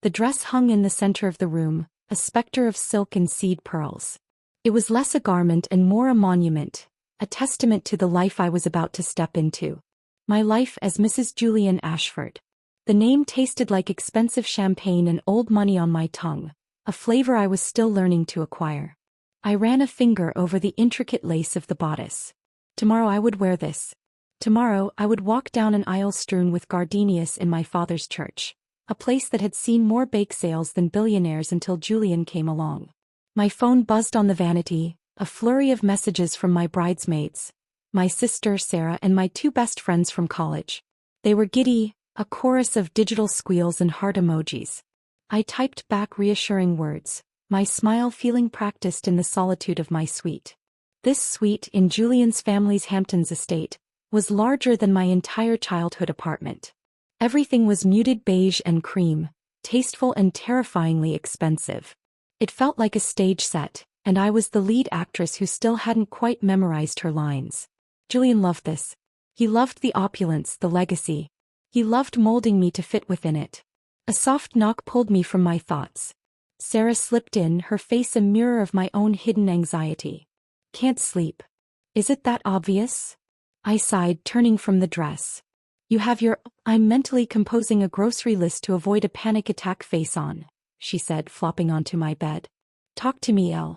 The dress hung in the center of the room, a specter of silk and seed pearls. It was less a garment and more a monument, a testament to the life I was about to step into. My life as Mrs. Julian Ashford. The name tasted like expensive champagne and old money on my tongue, a flavor I was still learning to acquire. I ran a finger over the intricate lace of the bodice. Tomorrow I would wear this. Tomorrow I would walk down an aisle strewn with gardenias in my father's church, a place that had seen more bake sales than billionaires until Julian came along. My phone buzzed on the vanity, a flurry of messages from my bridesmaids, my sister Sarah and my two best friends from college. They were giddy, a chorus of digital squeals and heart emojis. I typed back reassuring words, my smile feeling practiced in the solitude of my suite. This suite in Julian's family's Hamptons estate was larger than my entire childhood apartment. Everything was muted beige and cream, tasteful and terrifyingly expensive. It felt like a stage set, and I was the lead actress who still hadn't quite memorized her lines. Julian loved this. He loved the opulence, the legacy. He loved molding me to fit within it. A soft knock pulled me from my thoughts. Sarah slipped in, her face a mirror of my own hidden anxiety. Can't sleep. Is it that obvious? I sighed, turning from the dress. You have your... I'm mentally composing a grocery list to avoid a panic attack face on, she said, flopping onto my bed. Talk to me, Elle.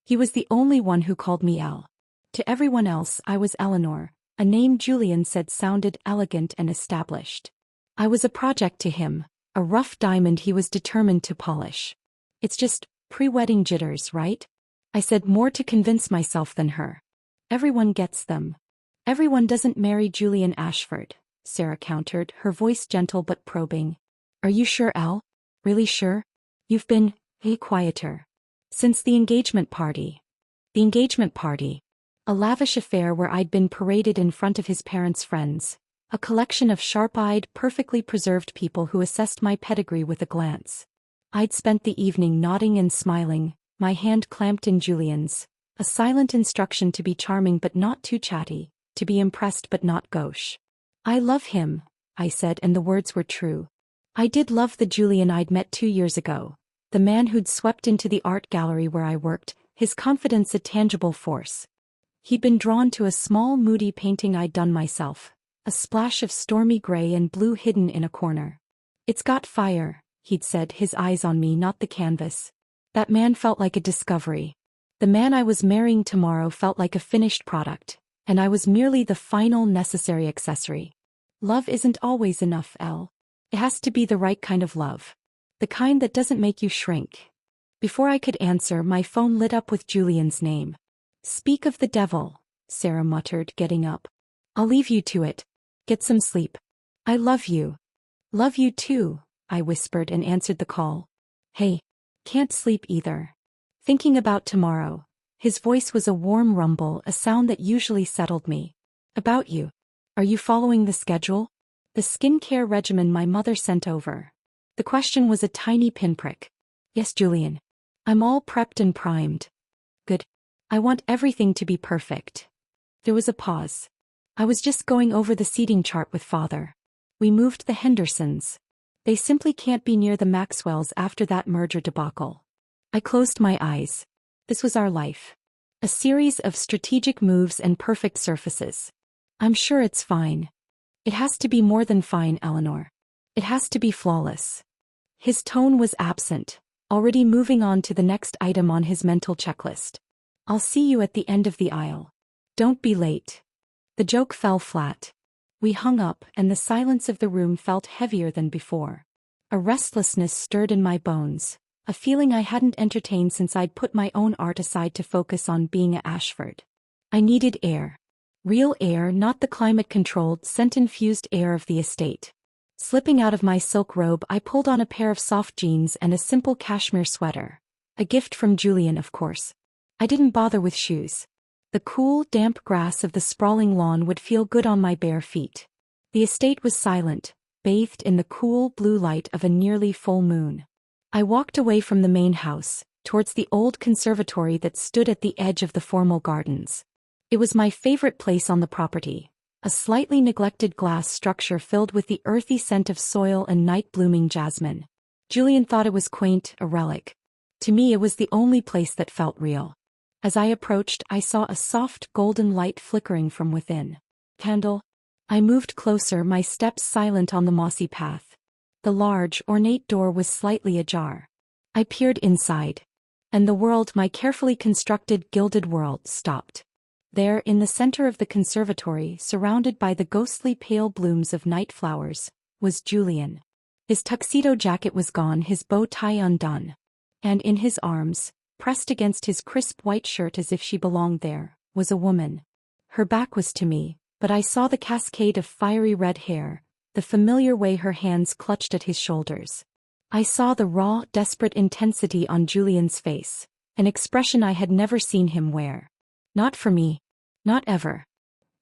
He was the only one who called me Elle. To everyone else I was Eleanor, a name Julian said sounded elegant and established. I was a project to him, a rough diamond he was determined to polish. It's just pre-wedding jitters, right? I said, more to convince myself than her. Everyone gets them. Everyone doesn't marry Julian Ashford, Sarah countered, her voice gentle but probing. Are you sure, Elle? Really sure? You've been, quieter. Since the engagement party. The engagement party. A lavish affair where I'd been paraded in front of his parents' friends, a collection of sharp-eyed, perfectly preserved people who assessed my pedigree with a glance. I'd spent the evening nodding and smiling, my hand clamped in Julian's, a silent instruction to be charming but not too chatty, to be impressed but not gauche. I love him, I said, and the words were true. I did love the Julian I'd met 2 years ago, the man who'd swept into the art gallery where I worked, his confidence a tangible force. He'd been drawn to a small moody painting I'd done myself, a splash of stormy gray and blue hidden in a corner. It's got fire, he'd said, his eyes on me, not the canvas. That man felt like a discovery. The man I was marrying tomorrow felt like a finished product, and I was merely the final necessary accessory. Love isn't always enough, Elle. It has to be the right kind of love. The kind that doesn't make you shrink. Before I could answer, my phone lit up with Julian's name. Speak of the devil, Sarah muttered, getting up. I'll leave you to it. Get some sleep. I love you. Love you too, I whispered and answered the call. Hey. Can't sleep either. Thinking about tomorrow. His voice was a warm rumble, a sound that usually settled me. About you. Are you following the schedule? The skincare regimen my mother sent over. The question was a tiny pinprick. Yes, Julian. I'm all prepped and primed. Good. I want everything to be perfect. There was a pause. I was just going over the seating chart with Father. We moved the Hendersons. They simply can't be near the Maxwells after that merger debacle. I closed my eyes. This was our life. A series of strategic moves and perfect surfaces. I'm sure it's fine. It has to be more than fine, Eleanor. It has to be flawless. His tone was absent, already moving on to the next item on his mental checklist. I'll see you at the end of the aisle. Don't be late. The joke fell flat. We hung up, and the silence of the room felt heavier than before. A restlessness stirred in my bones, a feeling I hadn't entertained since I'd put my own art aside to focus on being a Ashford. I needed air. Real air, not the climate-controlled, scent-infused air of the estate. Slipping out of my silk robe, I pulled on a pair of soft jeans and a simple cashmere sweater. A gift from Julian, of course. I didn't bother with shoes. The cool, damp grass of the sprawling lawn would feel good on my bare feet. The estate was silent, bathed in the cool blue light of a nearly full moon. I walked away from the main house, towards the old conservatory that stood at the edge of the formal gardens. It was my favorite place on the property, a slightly neglected glass structure filled with the earthy scent of soil and night-blooming jasmine. Julian thought it was quaint, a relic. To me it was the only place that felt real. As I approached, I saw a soft golden light flickering from within. Candle? I moved closer, my steps silent on the mossy path. The large, ornate door was slightly ajar. I peered inside. And the world, my carefully constructed, gilded world, stopped. There, in the center of the conservatory, surrounded by the ghostly pale blooms of night flowers, was Julian. His tuxedo jacket was gone, his bow tie undone. And in his arms, pressed against his crisp white shirt as if she belonged there, was a woman. Her back was to me, but I saw the cascade of fiery red hair, the familiar way her hands clutched at his shoulders. I saw the raw, desperate intensity on Julian's face, an expression I had never seen him wear. Not for me. Not ever.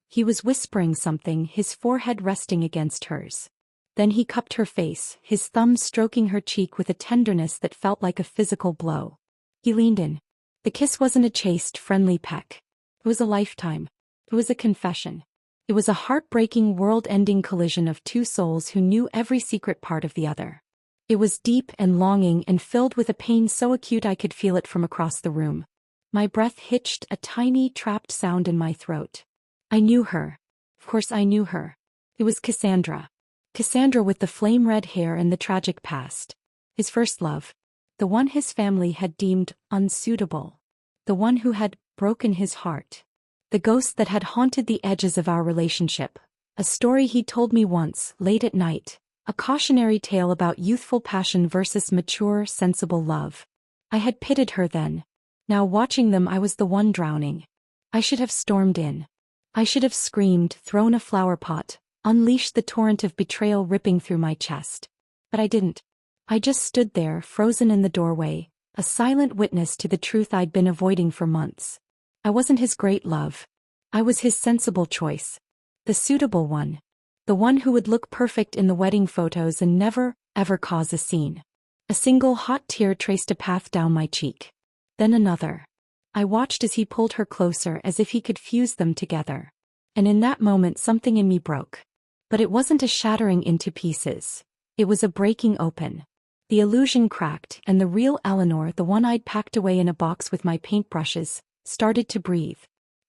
He was whispering something, his forehead resting against hers. Then he cupped her face, his thumb stroking her cheek with a tenderness that felt like a physical blow. He leaned in. The kiss wasn't a chaste, friendly peck. It was a lifetime. It was a confession. It was a heartbreaking, world-ending collision of two souls who knew every secret part of the other. It was deep and longing and filled with a pain so acute I could feel it from across the room. My breath hitched, a tiny, trapped sound in my throat. I knew her. Of course I knew her. It was Cassandra. Cassandra with the flame-red hair and the tragic past. His first love. The one his family had deemed unsuitable. The one who had broken his heart. The ghost that had haunted the edges of our relationship. A story he told me once, late at night. A cautionary tale about youthful passion versus mature, sensible love. I had pitied her then. Now watching them I was the one drowning. I should have stormed in. I should have screamed, thrown a flower pot, unleashed the torrent of betrayal ripping through my chest. But I didn't. I just stood there, frozen in the doorway, a silent witness to the truth I'd been avoiding for months. I wasn't his great love. I was his sensible choice. The suitable one. The one who would look perfect in the wedding photos and never, ever cause a scene. A single hot tear traced a path down my cheek. Then another. I watched as he pulled her closer as if he could fuse them together. And in that moment something in me broke. But it wasn't a shattering into pieces. It was a breaking open. The illusion cracked, and the real Eleanor, the one I'd packed away in a box with my paintbrushes, started to breathe.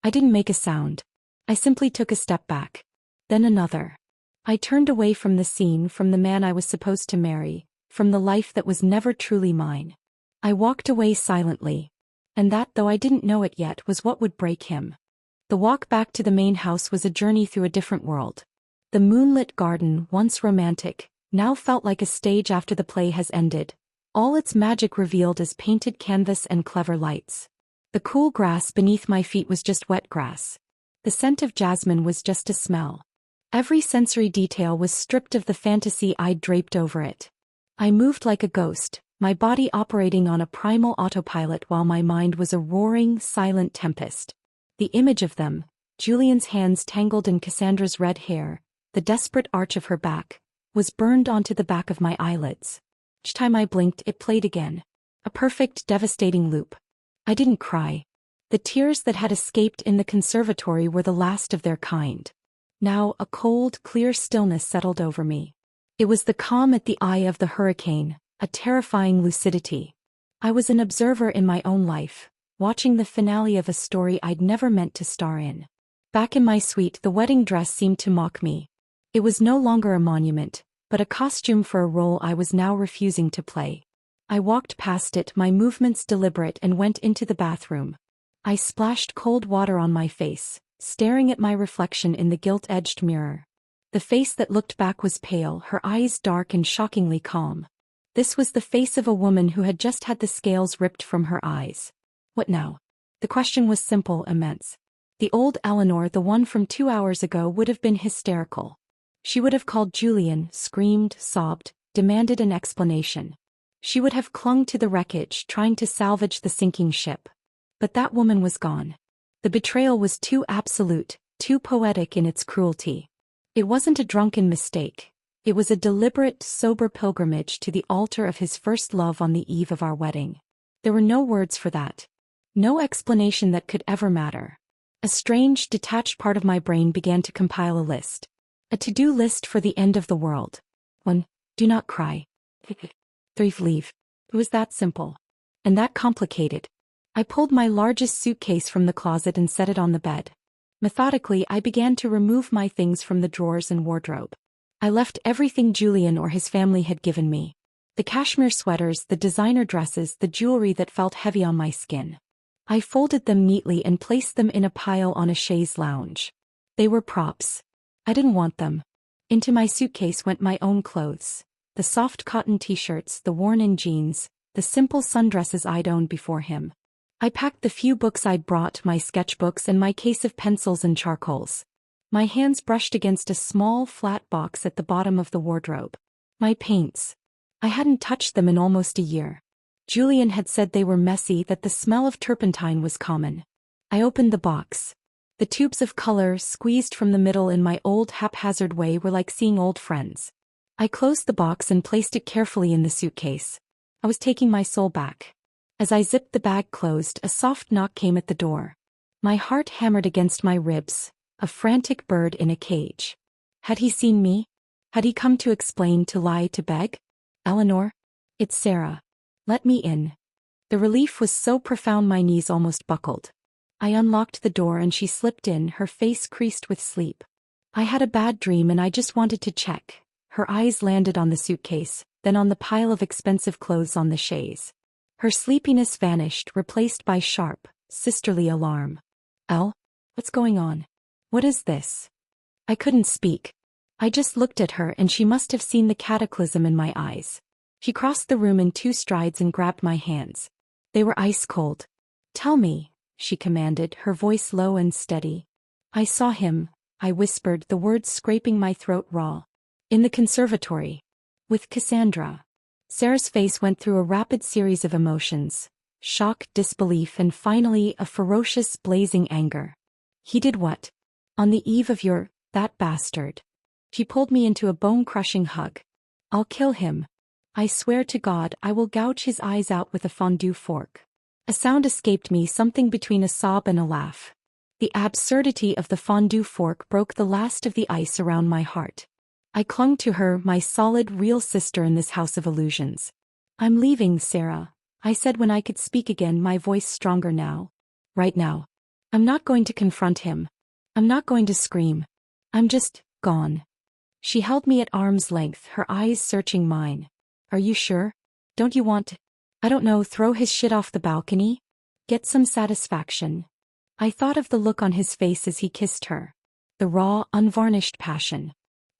I didn't make a sound. I simply took a step back. Then another. I turned away from the scene, from the man I was supposed to marry, from the life that was never truly mine. I walked away silently. And that, though I didn't know it yet, was what would break him. The walk back to the main house was a journey through a different world. The moonlit garden, once romantic, now felt like a stage after the play has ended, all its magic revealed as painted canvas and clever lights. The cool grass beneath my feet was just wet grass. The scent of jasmine was just a smell. Every sensory detail was stripped of the fantasy I'd draped over it. I moved like a ghost, my body operating on a primal autopilot while my mind was a roaring, silent tempest. The image of them, Julian's hands tangled in Cassandra's red hair, the desperate arch of her back, was burned onto the back of my eyelids. Each time I blinked, it played again. A perfect, devastating loop. I didn't cry. The tears that had escaped in the conservatory were the last of their kind. Now a cold, clear stillness settled over me. It was the calm at the eye of the hurricane, a terrifying lucidity. I was an observer in my own life, watching the finale of a story I'd never meant to star in. Back in my suite, the wedding dress seemed to mock me. It was no longer a monument, but a costume for a role I was now refusing to play. I walked past it, my movements deliberate, and went into the bathroom. I splashed cold water on my face, staring at my reflection in the gilt-edged mirror. The face that looked back was pale, her eyes dark and shockingly calm. This was the face of a woman who had just had the scales ripped from her eyes. What now? The question was simple, immense. The old Eleanor, the one from 2 hours ago, would have been hysterical. She would have called Julian, screamed, sobbed, demanded an explanation. She would have clung to the wreckage, trying to salvage the sinking ship. But that woman was gone. The betrayal was too absolute, too poetic in its cruelty. It wasn't a drunken mistake. It was a deliberate, sober pilgrimage to the altar of his first love on the eve of our wedding. There were no words for that. No explanation that could ever matter. A strange, detached part of my brain began to compile a list. A to-do list for the end of the world. 1. Do not cry. Leave. It was that simple. And that complicated. I pulled my largest suitcase from the closet and set it on the bed. Methodically, I began to remove my things from the drawers and wardrobe. I left everything Julian or his family had given me. The cashmere sweaters, the designer dresses, the jewelry that felt heavy on my skin. I folded them neatly and placed them in a pile on a chaise lounge. They were props. I didn't want them. Into my suitcase went my own clothes. The soft cotton t-shirts, the worn-in jeans, the simple sundresses I'd owned before him. I packed the few books I'd brought, my sketchbooks and my case of pencils and charcoals. My hands brushed against a small, flat box at the bottom of the wardrobe. My paints. I hadn't touched them in almost a year. Julian had said they were messy, that the smell of turpentine was common. I opened the box. The tubes of color, squeezed from the middle in my old haphazard way, were like seeing old friends. I closed the box and placed it carefully in the suitcase. I was taking my soul back. As I zipped the bag closed, a soft knock came at the door. My heart hammered against my ribs, a frantic bird in a cage. Had he seen me? Had he come to explain, to lie, to beg? Eleanor? It's Sarah. Let me in. The relief was so profound my knees almost buckled. I unlocked the door and she slipped in, her face creased with sleep. I had a bad dream and I just wanted to check. Her eyes landed on the suitcase, then on the pile of expensive clothes on the chaise. Her sleepiness vanished, replaced by sharp, sisterly alarm. Elle? What's going on? What is this? I couldn't speak. I just looked at her and she must have seen the cataclysm in my eyes. She crossed the room in 2 strides and grabbed my hands. They were ice cold. Tell me, she commanded, her voice low and steady. I saw him, I whispered, the words scraping my throat raw. In the conservatory. With Cassandra. Sarah's face went through a rapid series of emotions. Shock, disbelief, and finally a ferocious, blazing anger. He did what? On the eve of that bastard. She pulled me into a bone-crushing hug. I'll kill him. I swear to God I will gouge his eyes out with a fondue fork. A sound escaped me, something between a sob and a laugh. The absurdity of the fondue fork broke the last of the ice around my heart. I clung to her, my solid, real sister in this house of illusions. I'm leaving, Sarah, I said when I could speak again, my voice stronger now. Right now. I'm not going to confront him. I'm not going to scream. I'm just gone. She held me at arm's length, her eyes searching mine. Are you sure? Don't you want to, I don't know, throw his shit off the balcony? Get some satisfaction. I thought of the look on his face as he kissed her. The raw, unvarnished passion.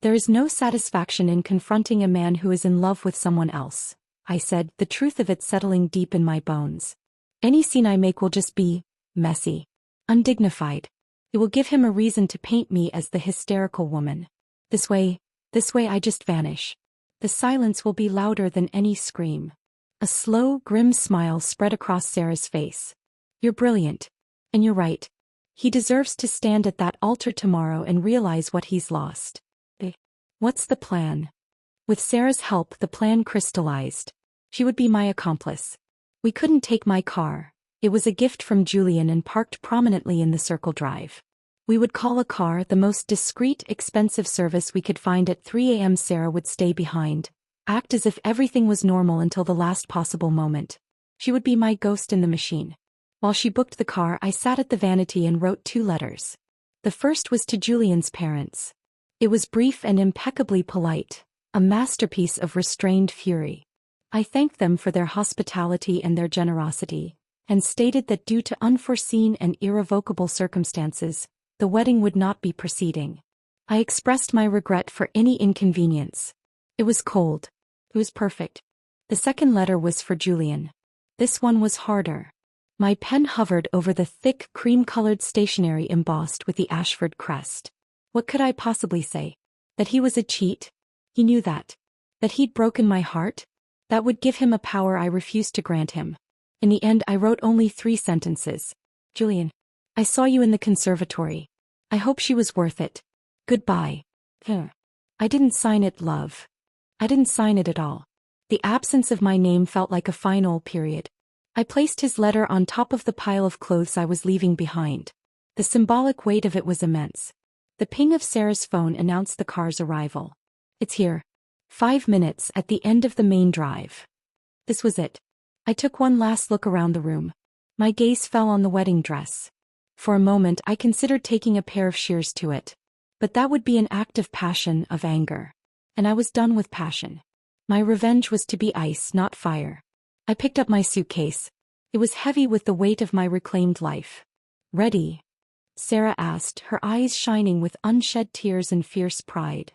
There is no satisfaction in confronting a man who is in love with someone else, I said, the truth of it settling deep in my bones. Any scene I make will just be messy, undignified. It will give him a reason to paint me as the hysterical woman. This way I just vanish. The silence will be louder than any scream. A slow, grim smile spread across Sarah's face. You're brilliant. And you're right. He deserves to stand at that altar tomorrow and realize what he's lost. What's the plan? With Sarah's help, the plan crystallized. She would be my accomplice. We couldn't take my car. It was a gift from Julian and parked prominently in the Circle Drive. We would call a car, the most discreet, expensive service we could find at 3 a.m. Sarah would stay behind, act as if everything was normal until the last possible moment. She would be my ghost in the machine. While she booked the car, I sat at the vanity and wrote 2 letters. The first was to Julian's parents. It was brief and impeccably polite, a masterpiece of restrained fury. I thanked them for their hospitality and their generosity, and stated that due to unforeseen and irrevocable circumstances, the wedding would not be proceeding. I expressed my regret for any inconvenience. It was cold. It was perfect. The second letter was for Julian. This one was harder. My pen hovered over the thick, cream-colored stationery embossed with the Ashford crest. What could I possibly say? That he was a cheat? He knew that. That he'd broken my heart? That would give him a power I refused to grant him. In the end, I wrote only 3 sentences. Julian, I saw you in the conservatory. I hope she was worth it. Goodbye. I didn't sign it, love. I didn't sign it at all. The absence of my name felt like a final period. I placed his letter on top of the pile of clothes I was leaving behind. The symbolic weight of it was immense. The ping of Sarah's phone announced the car's arrival. It's here. 5 minutes at the end of the main drive. This was it. I took one last look around the room. My gaze fell on the wedding dress. For a moment I considered taking a pair of shears to it. But that would be an act of passion, of anger. And I was done with passion. My revenge was to be ice, not fire. I picked up my suitcase. It was heavy with the weight of my reclaimed life. "Ready?" Sarah asked, her eyes shining with unshed tears and fierce pride.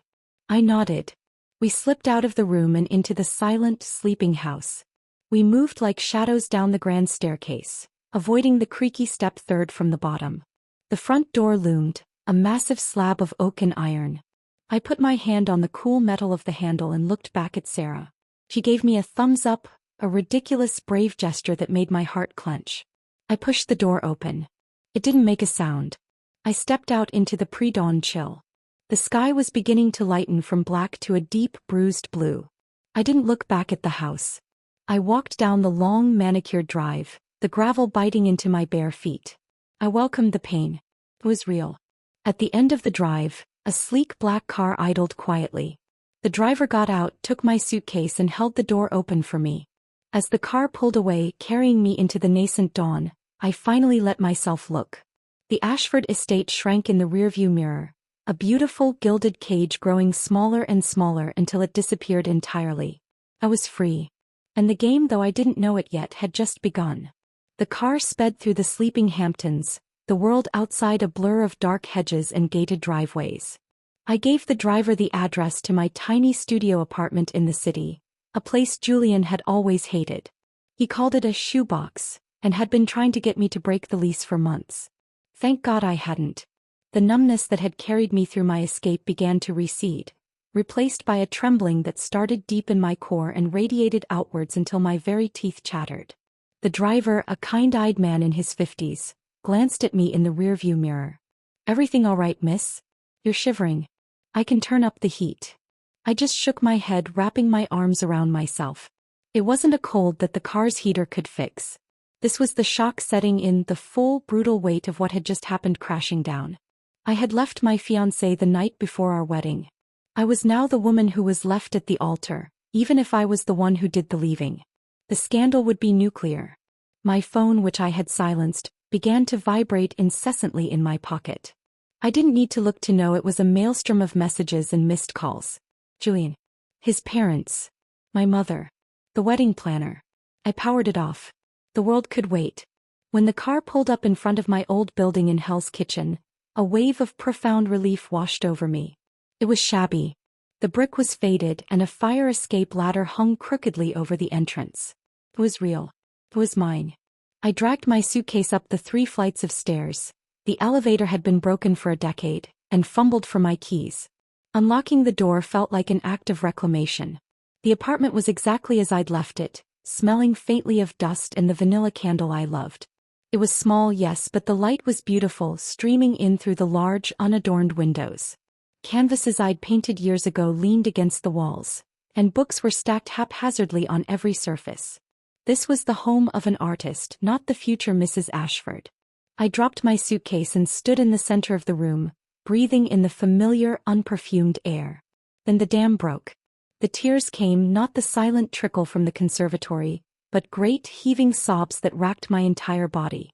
I nodded. We slipped out of the room and into the silent, sleeping house. We moved like shadows down the grand staircase, avoiding the creaky step third from the bottom. The front door loomed, a massive slab of oak and iron. I put my hand on the cool metal of the handle and looked back at Sarah. She gave me a thumbs up, a ridiculous, brave gesture that made my heart clench. I pushed the door open. It didn't make a sound. I stepped out into the pre-dawn chill. The sky was beginning to lighten from black to a deep, bruised blue. I didn't look back at the house. I walked down the long, manicured drive, the gravel biting into my bare feet. I welcomed the pain. It was real. At the end of the drive, a sleek black car idled quietly. The driver got out, took my suitcase and held the door open for me. As the car pulled away, carrying me into the nascent dawn, I finally let myself look. The Ashford estate shrank in the rearview mirror, a beautiful gilded cage growing smaller and smaller until it disappeared entirely. I was free. And the game, though I didn't know it yet, had just begun. The car sped through the sleeping Hamptons, the world outside a blur of dark hedges and gated driveways. I gave the driver the address to my tiny studio apartment in the city, a place Julian had always hated. He called it a shoebox, and had been trying to get me to break the lease for months. Thank God I hadn't. The numbness that had carried me through my escape began to recede, replaced by a trembling that started deep in my core and radiated outwards until my very teeth chattered. The driver, a kind-eyed man in his 50s, glanced at me in the rearview mirror. "Everything all right, miss? You're shivering. I can turn up the heat." I just shook my head, wrapping my arms around myself. It wasn't a cold that the car's heater could fix. This was the shock setting in, the full, brutal weight of what had just happened crashing down. I had left my fiancé the night before our wedding. I was now the woman who was left at the altar, even if I was the one who did the leaving. The scandal would be nuclear. My phone, which I had silenced, began to vibrate incessantly in my pocket. I didn't need to look to know it was a maelstrom of messages and missed calls. Julian. His parents. My mother. The wedding planner. I powered it off. The world could wait. When the car pulled up in front of my old building in Hell's Kitchen, a wave of profound relief washed over me. It was shabby. The brick was faded and a fire escape ladder hung crookedly over the entrance. It was real. It was mine. I dragged my suitcase up the 3 flights of stairs. The elevator had been broken for a decade, and fumbled for my keys. Unlocking the door felt like an act of reclamation. The apartment was exactly as I'd left it, smelling faintly of dust and the vanilla candle I loved. It was small, yes, but the light was beautiful, streaming in through the large, unadorned windows. Canvases I'd painted years ago leaned against the walls, and books were stacked haphazardly on every surface. This was the home of an artist, not the future Mrs. Ashford. I dropped my suitcase and stood in the center of the room, breathing in the familiar, unperfumed air. Then the dam broke. The tears came, not the silent trickle from the conservatory, but great, heaving sobs that racked my entire body.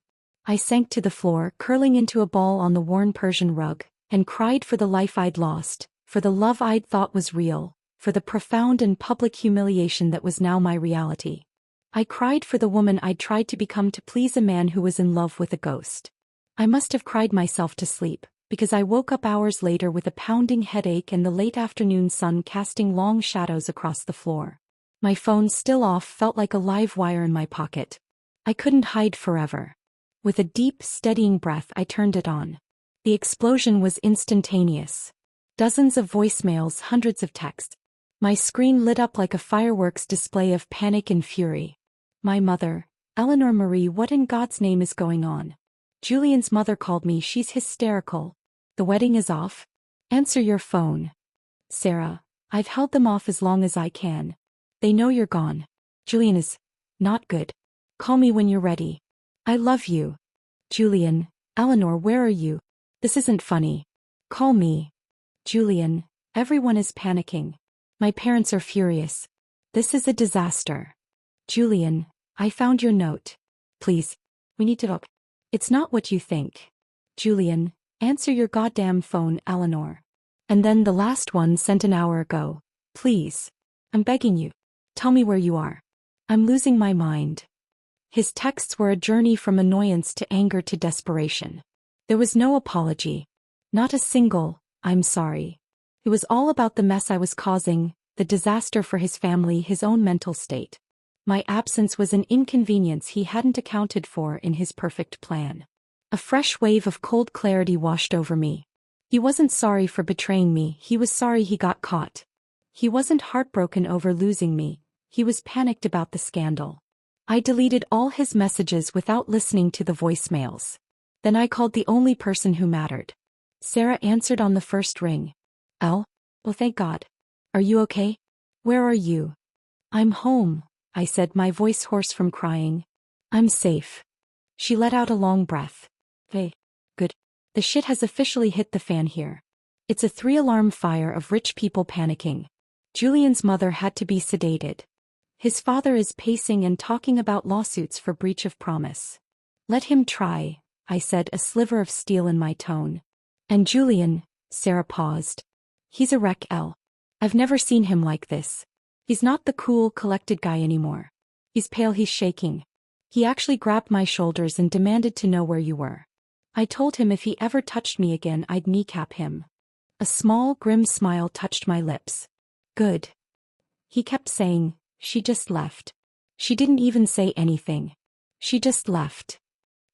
I sank to the floor, curling into a ball on the worn Persian rug, and cried for the life I'd lost, for the love I'd thought was real, for the profound and public humiliation that was now my reality. I cried for the woman I'd tried to become to please a man who was in love with a ghost. I must have cried myself to sleep, because I woke up hours later with a pounding headache and the late afternoon sun casting long shadows across the floor. My phone, still off, felt like a live wire in my pocket. I couldn't hide forever. With a deep, steadying breath, I turned it on. The explosion was instantaneous. Dozens of voicemails, hundreds of texts. My screen lit up like a fireworks display of panic and fury. My mother, Eleanor Marie, what in God's name is going on? Julian's mother called me, she's hysterical. The wedding is off? Answer your phone. Sarah, I've held them off as long as I can. They know you're gone. Julian is not good. Call me when you're ready. I love you. Julian, Eleanor, where are you? This isn't funny. Call me. Julian, everyone is panicking. My parents are furious. This is a disaster. Julian, I found your note. Please. We need to talk. It's not what you think. Julian, answer your goddamn phone, Eleanor. And then the last one sent an hour ago. Please. I'm begging you. Tell me where you are. I'm losing my mind. His texts were a journey from annoyance to anger to desperation. There was no apology. Not a single, I'm sorry. It was all about the mess I was causing, the disaster for his family, his own mental state. My absence was an inconvenience he hadn't accounted for in his perfect plan. A fresh wave of cold clarity washed over me. He wasn't sorry for betraying me, he was sorry he got caught. He wasn't heartbroken over losing me, he was panicked about the scandal. I deleted all his messages without listening to the voicemails. Then I called the only person who mattered. Sarah answered on the first ring. Elle? Well, thank God. Are you okay? Where are you? I'm home, I said, my voice hoarse from crying. I'm safe. She let out a long breath. Hey. Good. The shit has officially hit the fan here. It's a 3-alarm fire of rich people panicking. Julian's mother had to be sedated. His father is pacing and talking about lawsuits for breach of promise. Let him try, I said, a sliver of steel in my tone. And Julian, Sarah paused. He's a wreck, Elle. I've never seen him like this. He's not the cool, collected guy anymore. He's pale, he's shaking. He actually grabbed my shoulders and demanded to know where you were. I told him if he ever touched me again, I'd kneecap him. A small, grim smile touched my lips. Good. He kept saying, she just left. She didn't even say anything. She just left.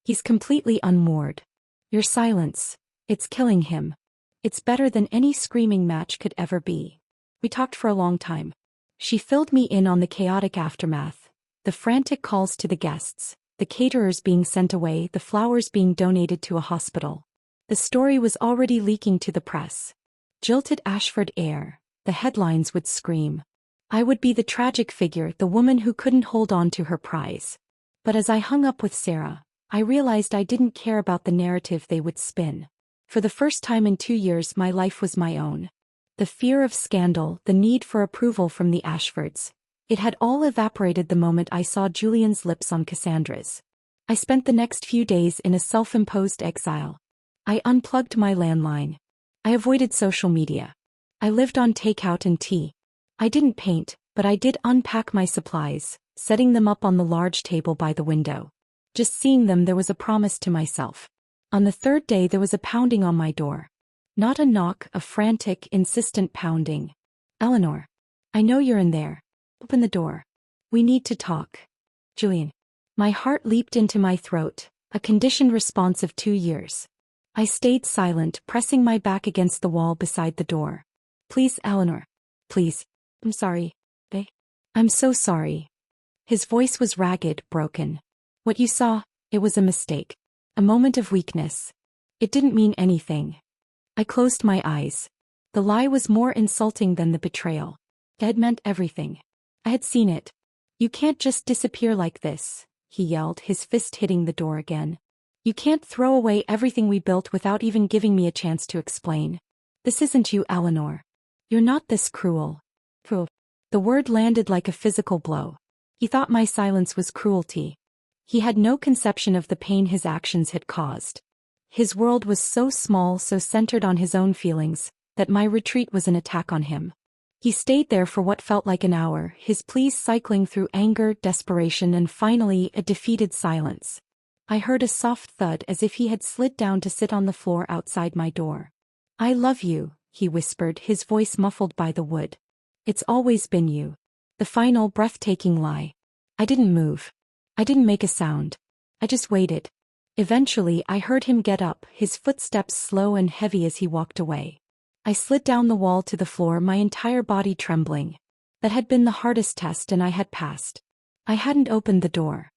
He's completely unmoored. Your silence. It's killing him. It's better than any screaming match could ever be. We talked for a long time. She filled me in on the chaotic aftermath, the frantic calls to the guests, the caterers being sent away, the flowers being donated to a hospital. The story was already leaking to the press. Jilted Ashford heir, the headlines would scream. I would be the tragic figure, the woman who couldn't hold on to her prize. But as I hung up with Sarah, I realized I didn't care about the narrative they would spin. For the first time in 2 years, my life was my own. The fear of scandal, the need for approval from the Ashfords, it had all evaporated the moment I saw Julian's lips on Cassandra's. I spent the next few days in a self-imposed exile. I unplugged my landline. I avoided social media. I lived on takeout and tea. I didn't paint, but I did unpack my supplies, setting them up on the large table by the window. Just seeing them, there was a promise to myself. On the 3rd day, there was a pounding on my door. Not a knock, a frantic, insistent pounding. Eleanor. I know you're in there. Open the door. We need to talk. Julian. My heart leaped into my throat, a conditioned response of 2 years. I stayed silent, pressing my back against the wall beside the door. Please, Eleanor. Please. I'm sorry. Bae. I'm so sorry. His voice was ragged, broken. What you saw, it was a mistake. A moment of weakness. It didn't mean anything. I closed my eyes. The lie was more insulting than the betrayal. It had meant everything. I had seen it. You can't just disappear like this, he yelled, his fist hitting the door again. You can't throw away everything we built without even giving me a chance to explain. This isn't you, Eleanor. You're not this cruel. Cruel. The word landed like a physical blow. He thought my silence was cruelty. He had no conception of the pain his actions had caused. His world was so small, so centered on his own feelings, that my retreat was an attack on him. He stayed there for what felt like an hour, his pleas cycling through anger, desperation, and finally a defeated silence. I heard a soft thud as if he had slid down to sit on the floor outside my door. I love you, he whispered, his voice muffled by the wood. It's always been you. The final, breathtaking lie. I didn't move. I didn't make a sound. I just waited. Eventually, I heard him get up, his footsteps slow and heavy as he walked away. I slid down the wall to the floor, my entire body trembling. That had been the hardest test, and I had passed. I hadn't opened the door.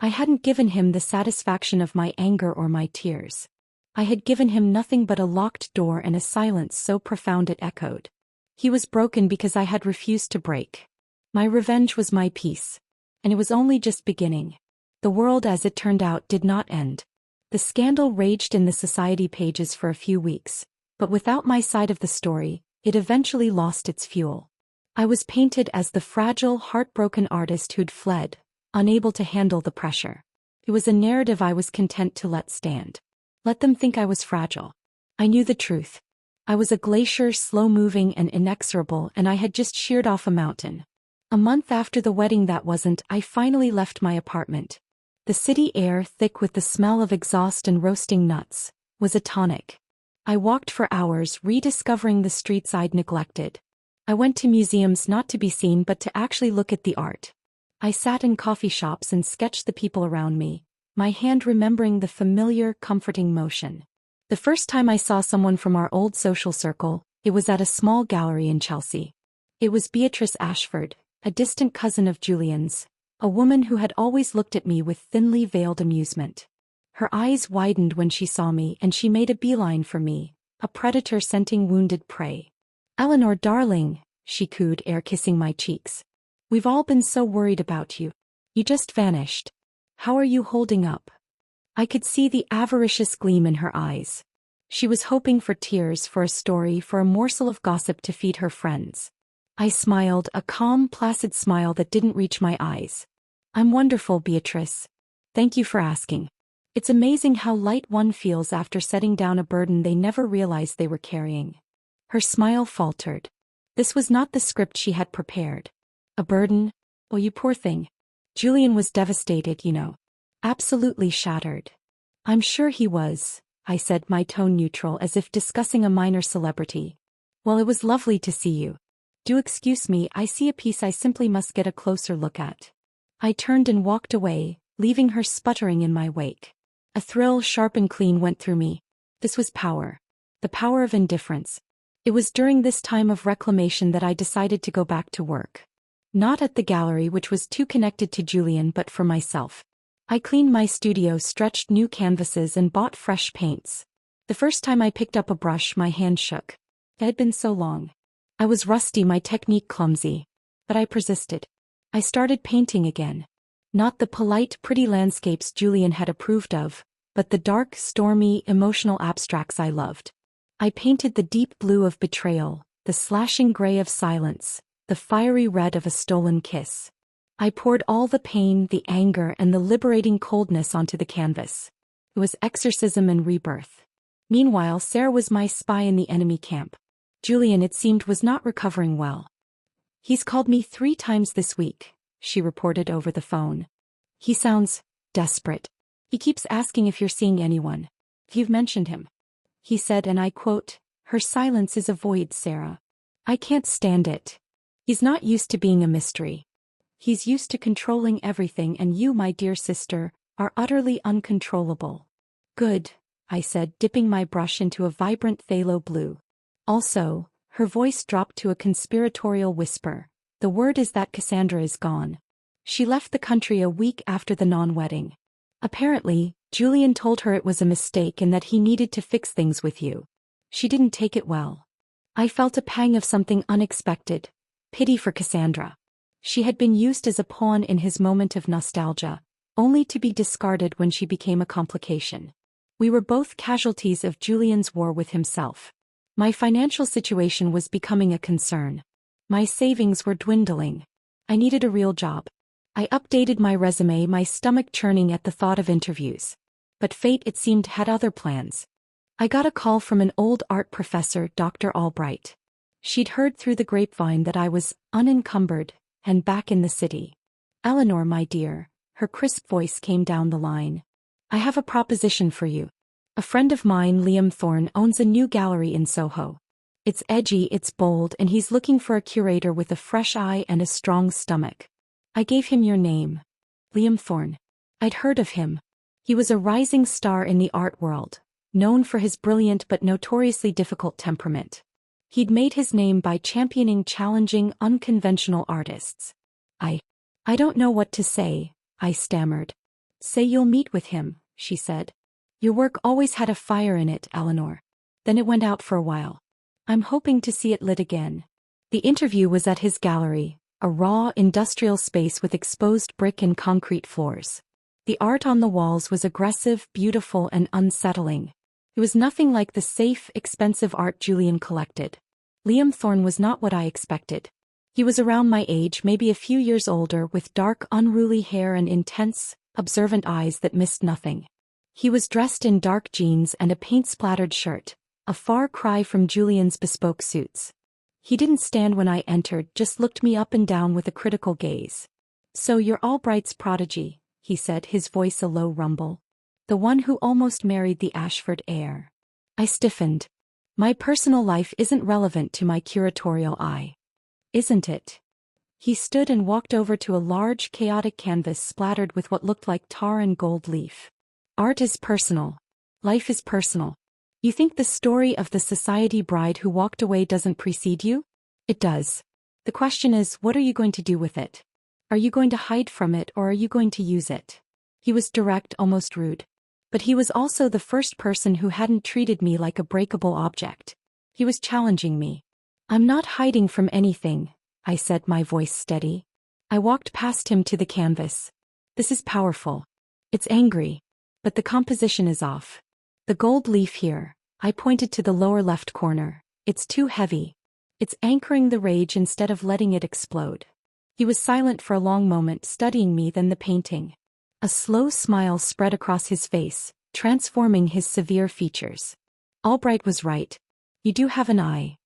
I hadn't given him the satisfaction of my anger or my tears. I had given him nothing but a locked door and a silence so profound it echoed. He was broken because I had refused to break. My revenge was my peace. And it was only just beginning. The world, as it turned out, did not end. The scandal raged in the society pages for a few weeks, but without my side of the story, it eventually lost its fuel. I was painted as the fragile, heartbroken artist who'd fled, unable to handle the pressure. It was a narrative I was content to let stand. Let them think I was fragile. I knew the truth. I was a glacier, slow-moving and inexorable, and I had just sheared off a mountain. A month after the wedding I finally left my apartment. The city air, thick with the smell of exhaust and roasting nuts, was a tonic. I walked for hours, rediscovering the streets I'd neglected. I went to museums not to be seen but to actually look at the art. I sat in coffee shops and sketched the people around me, my hand remembering the familiar, comforting motion. The first time I saw someone from our old social circle, it was at a small gallery in Chelsea. It was Beatrice Ashford, a distant cousin of Julian's, a woman who had always looked at me with thinly veiled amusement. Her eyes widened when she saw me and she made a beeline for me, a predator scenting wounded prey. "Eleanor, darling," she cooed, kissing my cheeks. "We've all been so worried about you. You just vanished. How are you holding up?" I could see the avaricious gleam in her eyes. She was hoping for tears, for a story, for a morsel of gossip to feed her friends. I smiled, a calm, placid smile that didn't reach my eyes. "I'm wonderful, Beatrice. Thank you for asking. It's amazing how light one feels after setting down a burden they never realized they were carrying." Her smile faltered. This was not the script she had prepared. A burden? Oh, you poor thing. Julian was devastated, you know. Absolutely shattered. "I'm sure he was," I said, my tone neutral, as if discussing a minor celebrity. "Well, it was lovely to see you. Do excuse me, I see a piece I simply must get a closer look at." I turned and walked away, leaving her sputtering in my wake. A thrill, sharp and clean, went through me. This was power. The power of indifference. It was during this time of reclamation that I decided to go back to work. Not at the gallery, which was too connected to Julian, but for myself. I cleaned my studio, stretched new canvases, and bought fresh paints. The first time I picked up a brush, my hand shook. It had been so long. I was rusty, my technique clumsy. But I persisted. I started painting again. Not the polite, pretty landscapes Julian had approved of, but the dark, stormy, emotional abstracts I loved. I painted the deep blue of betrayal, the slashing gray of silence, the fiery red of a stolen kiss. I poured all the pain, the anger, and the liberating coldness onto the canvas. It was exorcism and rebirth. Meanwhile, Sarah was my spy in the enemy camp. Julian, it seemed, was not recovering well. "He's called me 3 times this week," she reported over the phone. "He sounds desperate. He keeps asking if you're seeing anyone. If you've mentioned him," he said, and I quote, "Her silence is a void, Sarah. I can't stand it. He's not used to being a mystery. He's used to controlling everything, and you, my dear sister, are utterly uncontrollable." "Good," I said, dipping my brush into a vibrant phthalo blue. "Also," her voice dropped to a conspiratorial whisper, "the word is that Cassandra is gone. She left the country a week after the non-wedding. Apparently, Julian told her it was a mistake and that he needed to fix things with you. She didn't take it well." I felt a pang of something unexpected, pity for Cassandra. She had been used as a pawn in his moment of nostalgia, only to be discarded when she became a complication. We were both casualties of Julian's war with himself. My financial situation was becoming a concern. My savings were dwindling. I needed a real job. I updated my resume, my stomach churning at the thought of interviews. But fate, it seemed, had other plans. I got a call from an old art professor, Dr. Albright. She'd heard through the grapevine that I was unencumbered and back in the city. "Eleanor, my dear," her crisp voice came down the line. "I have a proposition for you. A friend of mine, Liam Thorne, owns a new gallery in Soho. It's edgy, it's bold, and he's looking for a curator with a fresh eye and a strong stomach. I gave him your name." Liam Thorne. I'd heard of him. He was a rising star in the art world, known for his brilliant but notoriously difficult temperament. He'd made his name by championing challenging, unconventional artists. I don't know what to say," I stammered. "Say you'll meet with him," she said. "Your work always had a fire in it, Eleanor. Then it went out for a while. I'm hoping to see it lit again." The interview was at his gallery, a raw, industrial space with exposed brick and concrete floors. The art on the walls was aggressive, beautiful, and unsettling. It was nothing like the safe, expensive art Julian collected. Liam Thorne was not what I expected. He was around my age, maybe a few years older, with dark, unruly hair and intense, observant eyes that missed nothing. He was dressed in dark jeans and a paint-splattered shirt, a far cry from Julian's bespoke suits. He didn't stand when I entered, just looked me up and down with a critical gaze. "So you're Albright's prodigy," he said, his voice a low rumble. "The one who almost married the Ashford heir." I stiffened. "My personal life isn't relevant to my curatorial eye. Isn't it?" He stood and walked over to a large, chaotic canvas splattered with what looked like tar and gold leaf. "Art is personal. Life is personal. You think the story of the society bride who walked away doesn't precede you? It does. The question is, what are you going to do with it? Are you going to hide from it, or are you going to use it?" He was direct, almost rude. But he was also the first person who hadn't treated me like a breakable object. He was challenging me. "I'm not hiding from anything," I said, my voice steady. I walked past him to the canvas. "This is powerful. It's angry. But the composition is off. The gold leaf here," I pointed to the lower left corner, "it's too heavy. It's anchoring the rage instead of letting it explode." He was silent for a long moment, studying me, then the painting. A slow smile spread across his face, transforming his severe features. "Albright was right. You do have an eye."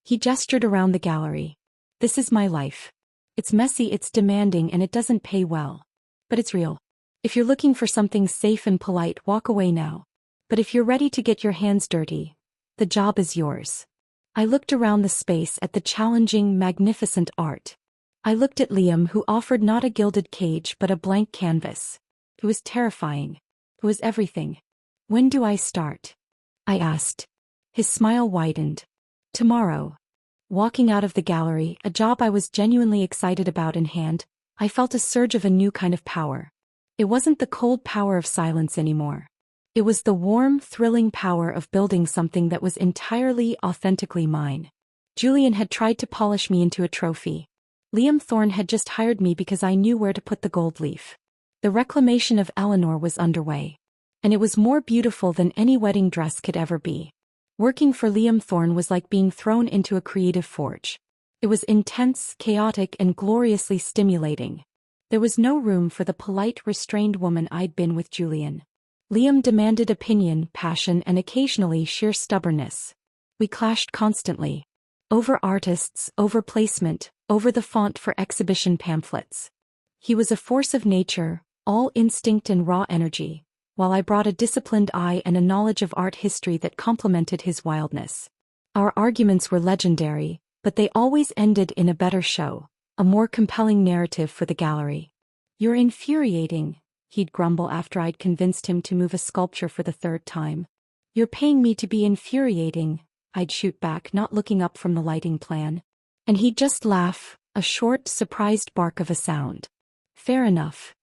He gestured around the gallery. "This is my life. It's messy, it's demanding, and it doesn't pay well. But it's real. If you're looking for something safe and polite, walk away now. But if you're ready to get your hands dirty, the job is yours." I looked around the space at the challenging, magnificent art. I looked at Liam, who offered not a gilded cage but a blank canvas. It was terrifying. It was everything. "When do I start?" I asked. His smile widened. "Tomorrow." Walking out of the gallery, a job I was genuinely excited about in hand, I felt a surge of a new kind of power. It wasn't the cold power of silence anymore. It was the warm, thrilling power of building something that was entirely, authentically mine. Julian had tried to polish me into a trophy. Liam Thorne had just hired me because I knew where to put the gold leaf. The reclamation of Eleanor was underway. And it was more beautiful than any wedding dress could ever be. Working for Liam Thorne was like being thrown into a creative forge. It was intense, chaotic, and gloriously stimulating. There was no room for the polite, restrained woman I'd been with Julian. Liam demanded opinion, passion, and occasionally sheer stubbornness. We clashed constantly. Over artists, over placement, over the font for exhibition pamphlets. He was a force of nature, all instinct and raw energy, while I brought a disciplined eye and a knowledge of art history that complemented his wildness. Our arguments were legendary, but they always ended in a better show, a more compelling narrative for the gallery. "You're infuriating," he'd grumble after I'd convinced him to move a sculpture for the third time. "You're paying me to be infuriating," I'd shoot back, not looking up from the lighting plan. And he'd just laugh, a short, surprised bark of a sound. Fair enough.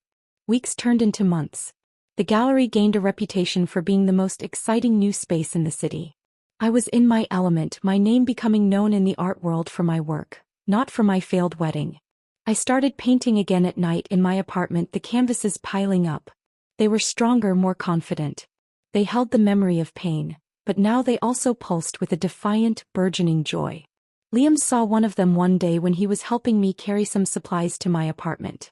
Weeks turned into months. The gallery gained a reputation for being the most exciting new space in the city. I was in my element, my name becoming known in the art world for my work, not for my failed wedding. I started painting again at night in my apartment, the canvases piling up. They were stronger, more confident. They held the memory of pain, but now they also pulsed with a defiant, burgeoning joy. Liam saw one of them one day when he was helping me carry some supplies to my apartment.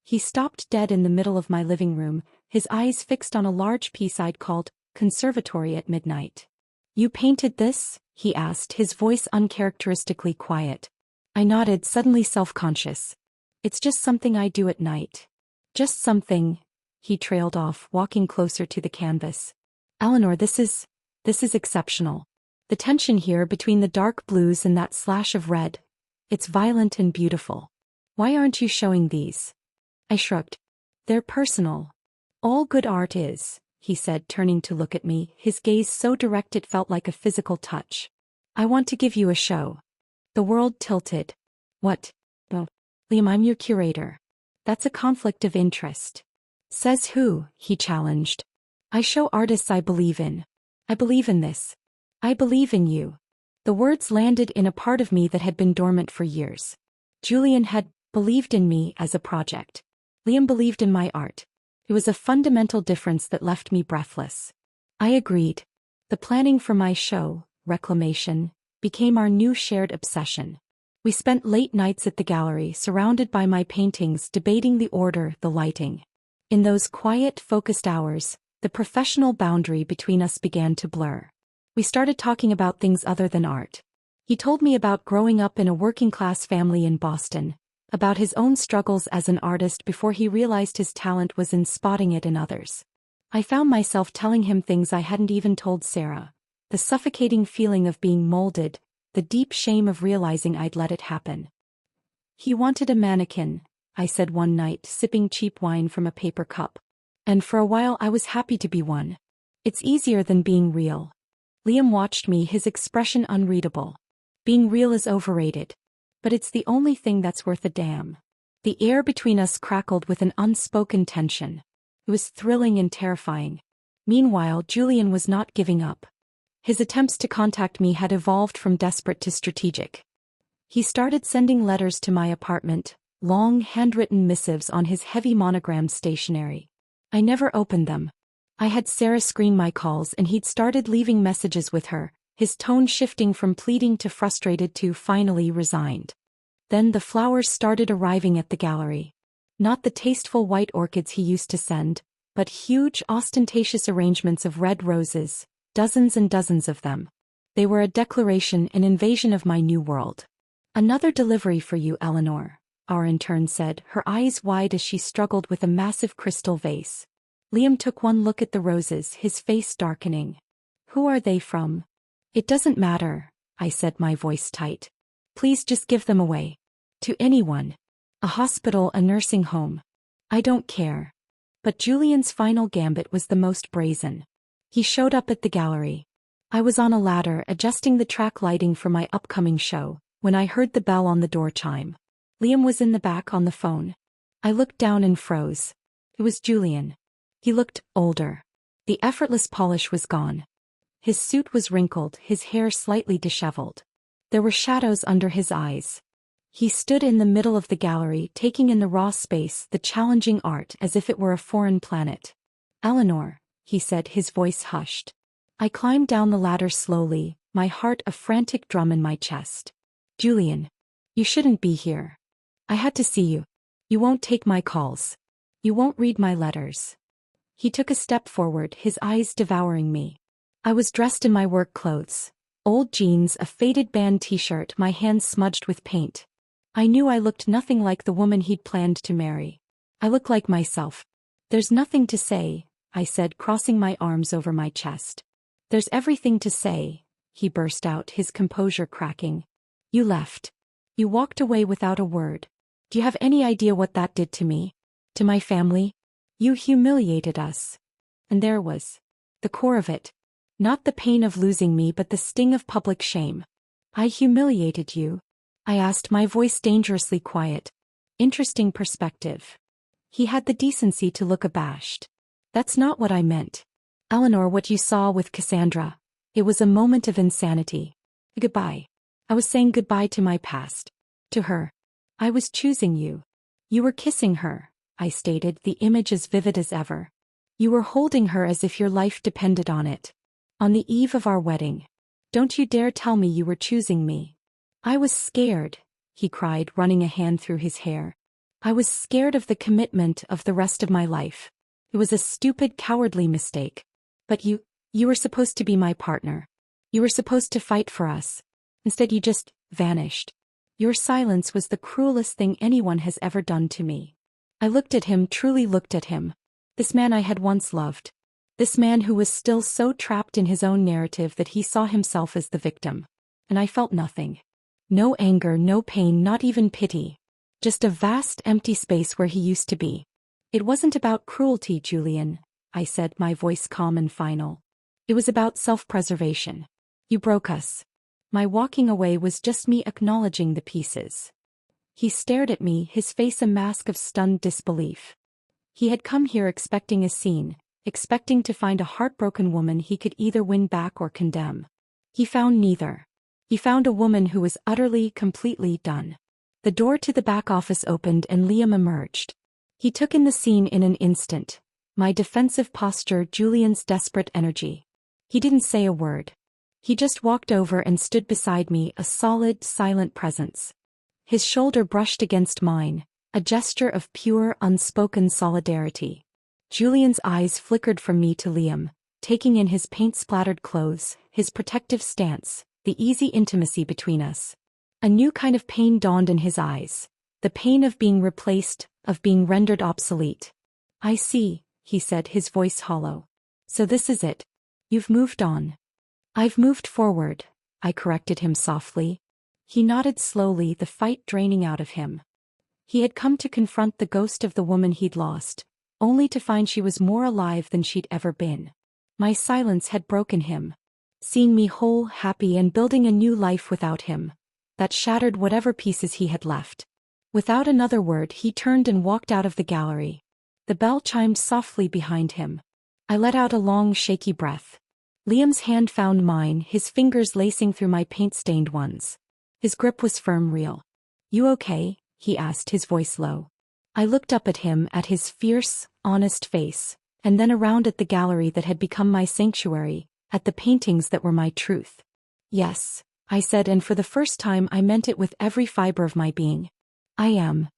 He stopped dead in the middle of my living room, his eyes fixed on a large piece I'd called Conservatory at Midnight. "You painted this?" he asked, his voice uncharacteristically quiet. I nodded, suddenly self-conscious. "It's just something I do at night." "Just something," he trailed off, walking closer to the canvas. "Eleanor, this is exceptional. The tension here between the dark blues and that slash of red, it's violent and beautiful. Why aren't you showing these?" I shrugged. "They're personal. All good art is," he said, turning to look at me, his gaze so direct it felt like a physical touch. "I want to give you a show." The world tilted. "What?" "Well, Liam, I'm your curator." "That's a conflict of interest." "Says who?" he challenged. "I show artists I believe in. I believe in this. I believe in you." The words landed in a part of me that had been dormant for years. Julian had believed in me as a project. Liam believed in my art. It was a fundamental difference that left me breathless. I agreed. The planning for my show, Reclamation, became our new shared obsession. We spent late nights at the gallery surrounded by my paintings, debating the order, the lighting. In those quiet, focused hours, the professional boundary between us began to blur. We started talking about things other than art. He told me about growing up in a working-class family in Boston, about his own struggles as an artist before he realized his talent was in spotting it in others. I found myself telling him things I hadn't even told Sarah. The suffocating feeling of being molded, the deep shame of realizing I'd let it happen. He wanted a mannequin, I said one night, sipping cheap wine from a paper cup. And for a while I was happy to be one. It's easier than being real. Liam watched me, his expression unreadable. Being real is overrated. But it's the only thing that's worth a damn. The air between us crackled with an unspoken tension. It was thrilling and terrifying. Meanwhile, Julian was not giving up. His attempts to contact me had evolved from desperate to strategic. He started sending letters to my apartment, long handwritten missives on his heavy monogrammed stationery. I never opened them. I had Sarah screen my calls and he'd started leaving messages with her, his tone shifting from pleading to frustrated to finally resigned. Then the flowers started arriving at the gallery. Not the tasteful white orchids he used to send, but huge, ostentatious arrangements of red roses, dozens and dozens of them. They were a declaration, an invasion of my new world. "Another delivery for you, Eleanor," our intern said, her eyes wide as she struggled with a massive crystal vase. Liam took one look at the roses, his face darkening. "Who are they from?" "It doesn't matter," I said, my voice tight. "Please just give them away. To anyone. A hospital, a nursing home. I don't care." But Julian's final gambit was the most brazen. He showed up at the gallery. I was on a ladder adjusting the track lighting for my upcoming show, when I heard the bell on the door chime. Liam was in the back on the phone. I looked down and froze. It was Julian. He looked older. The effortless polish was gone. His suit was wrinkled, his hair slightly disheveled. There were shadows under his eyes. He stood in the middle of the gallery, taking in the raw space, the challenging art, as if it were a foreign planet. "Eleanor," he said, his voice hushed. I climbed down the ladder slowly, my heart a frantic drum in my chest. "Julian, you shouldn't be here. I had to see you. You won't take my calls. You won't read my letters." He took a step forward, his eyes devouring me. I was dressed in my work clothes. Old jeans, a faded band t-shirt, my hands smudged with paint. I knew I looked nothing like the woman he'd planned to marry. I looked like myself. "There's nothing to say," I said, crossing my arms over my chest. "There's everything to say," he burst out, his composure cracking. "You left. You walked away without a word. Do you have any idea what that did to me? To my family? You humiliated us." And there was the core of it. Not the pain of losing me, but the sting of public shame. "I humiliated you?" I asked, my voice dangerously quiet. Interesting perspective. He had the decency to look abashed. "That's not what I meant. Eleanor, what you saw with Cassandra. It was a moment of insanity. Goodbye. I was saying goodbye to my past. To her. I was choosing you. You were kissing her," I stated, the image as vivid as ever. "You were holding her as if your life depended on it. On the eve of our wedding. Don't you dare tell me you were choosing me." "I was scared," he cried, running a hand through his hair. "I was scared of the commitment of the rest of my life. It was a stupid, cowardly mistake. But you were supposed to be my partner. You were supposed to fight for us. Instead you just vanished. Your silence was the cruelest thing anyone has ever done to me." I looked at him, truly looked at him. This man I had once loved. This man who was still so trapped in his own narrative that he saw himself as the victim. And I felt nothing. No anger, no pain, not even pity. Just a vast empty space where he used to be. "It wasn't about cruelty, Julian," I said, my voice calm and final. "It was about self-preservation. You broke us. My walking away was just me acknowledging the pieces." He stared at me, his face a mask of stunned disbelief. He had come here expecting a scene, expecting to find a heartbroken woman he could either win back or condemn. He found neither. He found a woman who was utterly, completely done. The door to the back office opened and Liam emerged. He took in the scene in an instant. My defensive posture, Julian's desperate energy. He didn't say a word. He just walked over and stood beside me, a solid, silent presence. His shoulder brushed against mine, a gesture of pure, unspoken solidarity. Julian's eyes flickered from me to Liam, taking in his paint-splattered clothes, his protective stance, the easy intimacy between us. A new kind of pain dawned in his eyes, the pain of being replaced, of being rendered obsolete. "I see," he said, his voice hollow. "So this is it. You've moved on." "I've moved forward," I corrected him softly. He nodded slowly, the fight draining out of him. He had come to confront the ghost of the woman he'd lost, only to find she was more alive than she'd ever been. My silence had broken him. Seeing me whole, happy, and building a new life without him, that shattered whatever pieces he had left. Without another word, he turned and walked out of the gallery. The bell chimed softly behind him. I let out a long, shaky breath. Liam's hand found mine, his fingers lacing through my paint-stained ones. His grip was firm, real. "You okay?" he asked, his voice low. I looked up at him, at his fierce, honest face, and then around at the gallery that had become my sanctuary, at the paintings that were my truth. "Yes," I said, and for the first time I meant it with every fiber of my being. "I am."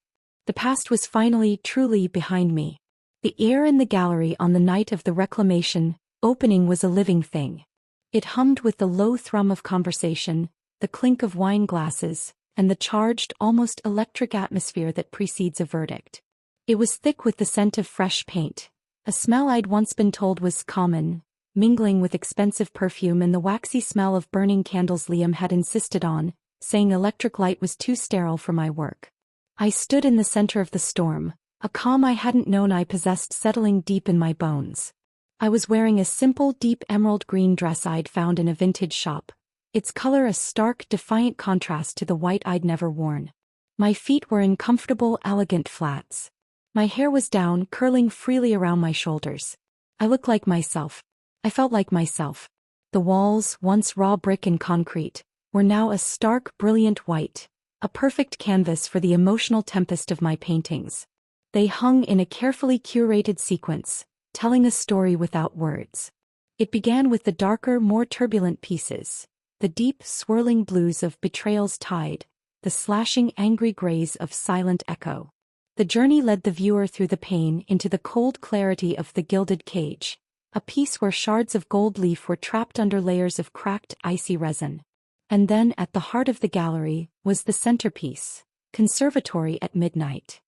The past was finally, truly behind me. The air in the gallery on the night of the reclamation opening was a living thing. It hummed with the low thrum of conversation, the clink of wine glasses, and the charged, almost electric atmosphere that precedes a verdict. It was thick with the scent of fresh paint, a smell I'd once been told was common, mingling with expensive perfume and the waxy smell of burning candles Liam had insisted on, saying electric light was too sterile for my work. I stood in the center of the storm, a calm I hadn't known I possessed settling deep in my bones. I was wearing a simple, deep emerald green dress I'd found in a vintage shop, its color a stark, defiant contrast to the white I'd never worn. My feet were in comfortable, elegant flats. My hair was down, curling freely around my shoulders. I looked like myself. I felt like myself. The walls, once raw brick and concrete, were now a stark, brilliant white, a perfect canvas for the emotional tempest of my paintings. They hung in a carefully curated sequence, telling a story without words. It began with the darker, more turbulent pieces, the deep, swirling blues of Betrayal's Tide, the slashing, angry grays of Silent Echo. The journey led the viewer through the pain into the cold clarity of The Gilded Cage, a piece where shards of gold leaf were trapped under layers of cracked, icy resin. And then, at the heart of the gallery, was the centerpiece, Conservatory at Midnight.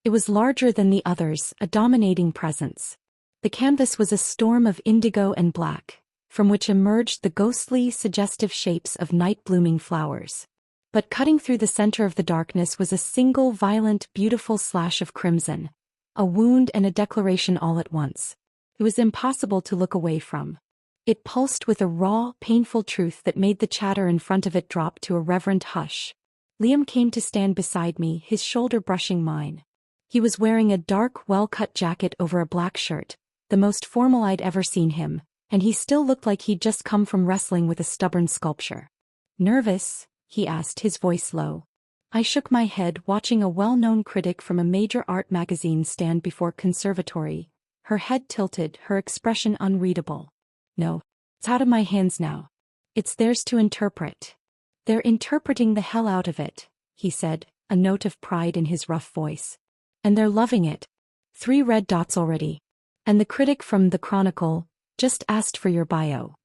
It was larger than the others, a dominating presence. The canvas was a storm of indigo and black, from which emerged the ghostly, suggestive shapes of night-blooming flowers. But cutting through the center of the darkness was a single, violent, beautiful slash of crimson, a wound and a declaration all at once. It was impossible to look away from. It pulsed with a raw, painful truth that made the chatter in front of it drop to a reverent hush. Liam came to stand beside me, his shoulder brushing mine. He was wearing a dark, well-cut jacket over a black shirt, the most formal I'd ever seen him, and he still looked like he'd just come from wrestling with a stubborn sculpture. "Nervous?" he asked, his voice low. I shook my head, watching a well-known critic from a major art magazine stand before Conservatory, her head tilted, her expression unreadable. "No, it's out of my hands now. It's theirs to interpret." "They're interpreting the hell out of it," he said, a note of pride in his rough voice. "And they're loving it. 3 red dots already. And the critic from The Chronicle just asked for your bio."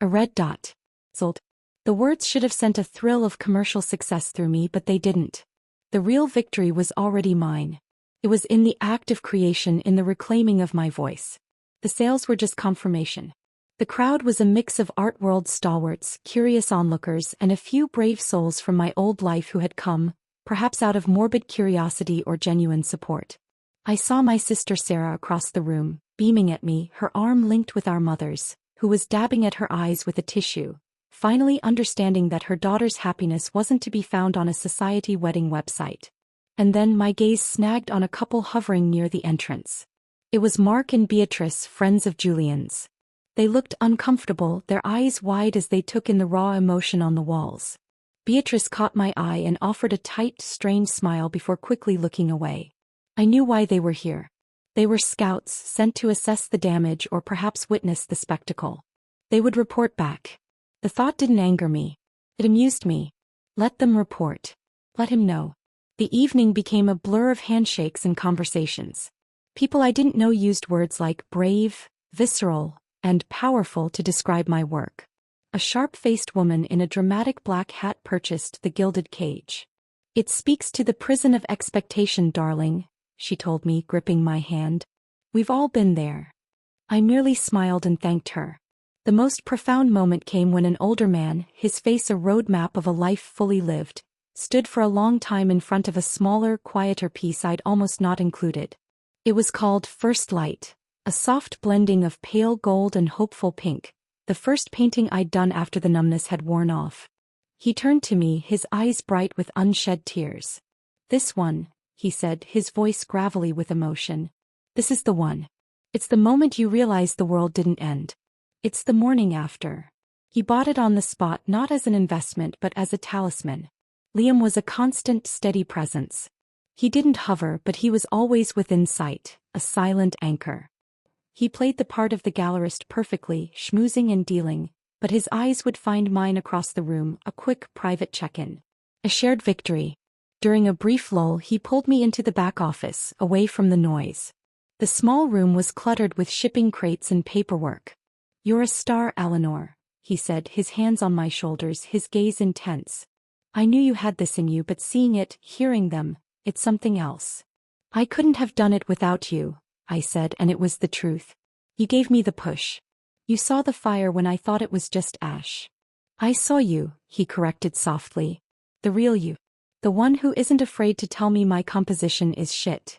A red dot. Sold. The words should have sent a thrill of commercial success through me, but they didn't. The real victory was already mine. It was in the act of creation, in the reclaiming of my voice. The sales were just confirmation. The crowd was a mix of art world stalwarts, curious onlookers, and a few brave souls from my old life who had come, perhaps out of morbid curiosity or genuine support. I saw my sister Sarah across the room, beaming at me, her arm linked with our mother's, who was dabbing at her eyes with a tissue, finally understanding that her daughter's happiness wasn't to be found on a society wedding website. And then my gaze snagged on a couple hovering near the entrance. It was Mark and Beatrice, friends of Julian's. They looked uncomfortable, their eyes wide as they took in the raw emotion on the walls. Beatrice caught my eye and offered a tight, strange smile before quickly looking away. I knew why they were here. They were scouts, sent to assess the damage or perhaps witness the spectacle. They would report back. The thought didn't anger me. It amused me. Let them report. Let him know. The evening became a blur of handshakes and conversations. People I didn't know used words like brave, visceral, and powerful to describe my work. A sharp-faced woman in a dramatic black hat purchased The Gilded Cage. "It speaks to the prison of expectation, darling," she told me, gripping my hand. "We've all been there." I merely smiled and thanked her. The most profound moment came when an older man, his face a roadmap of a life fully lived, stood for a long time in front of a smaller, quieter piece I'd almost not included. It was called First Light, a soft blending of pale gold and hopeful pink, the first painting I'd done after the numbness had worn off. He turned to me, his eyes bright with unshed tears. "This one," he said, his voice gravelly with emotion. "This is the one. It's the moment you realize the world didn't end. It's the morning after." He bought it on the spot, not as an investment but as a talisman. Liam was a constant, steady presence. He didn't hover, but he was always within sight, a silent anchor. He played the part of the gallerist perfectly, schmoozing and dealing, but his eyes would find mine across the room, a quick, private check-in. A shared victory. During a brief lull, he pulled me into the back office, away from the noise. The small room was cluttered with shipping crates and paperwork. "You're a star, Eleanor," he said, his hands on my shoulders, his gaze intense. "I knew you had this in you, but seeing it, hearing them, it's something else." "I couldn't have done it without you," I said, and it was the truth. "You gave me the push. You saw the fire when I thought it was just ash." "I saw you," he corrected softly. "The real you. The one who isn't afraid to tell me my composition is shit."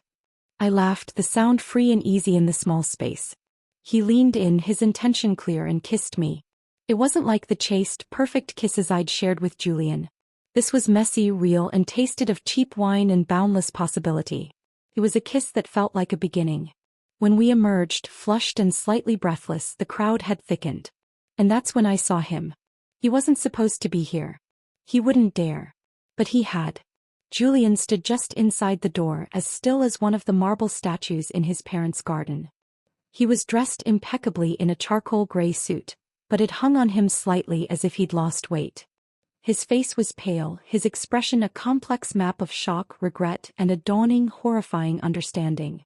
I laughed, the sound free and easy in the small space. He leaned in, his intention clear, and kissed me. It wasn't like the chaste, perfect kisses I'd shared with Julian. This was messy, real, and tasted of cheap wine and boundless possibility. It was a kiss that felt like a beginning. When we emerged, flushed and slightly breathless, the crowd had thickened. And that's when I saw him. He wasn't supposed to be here. He wouldn't dare. But he had. Julian stood just inside the door, as still as one of the marble statues in his parents' garden. He was dressed impeccably in a charcoal gray suit, but it hung on him slightly as if he'd lost weight. His face was pale, his expression a complex map of shock, regret, and a dawning, horrifying understanding.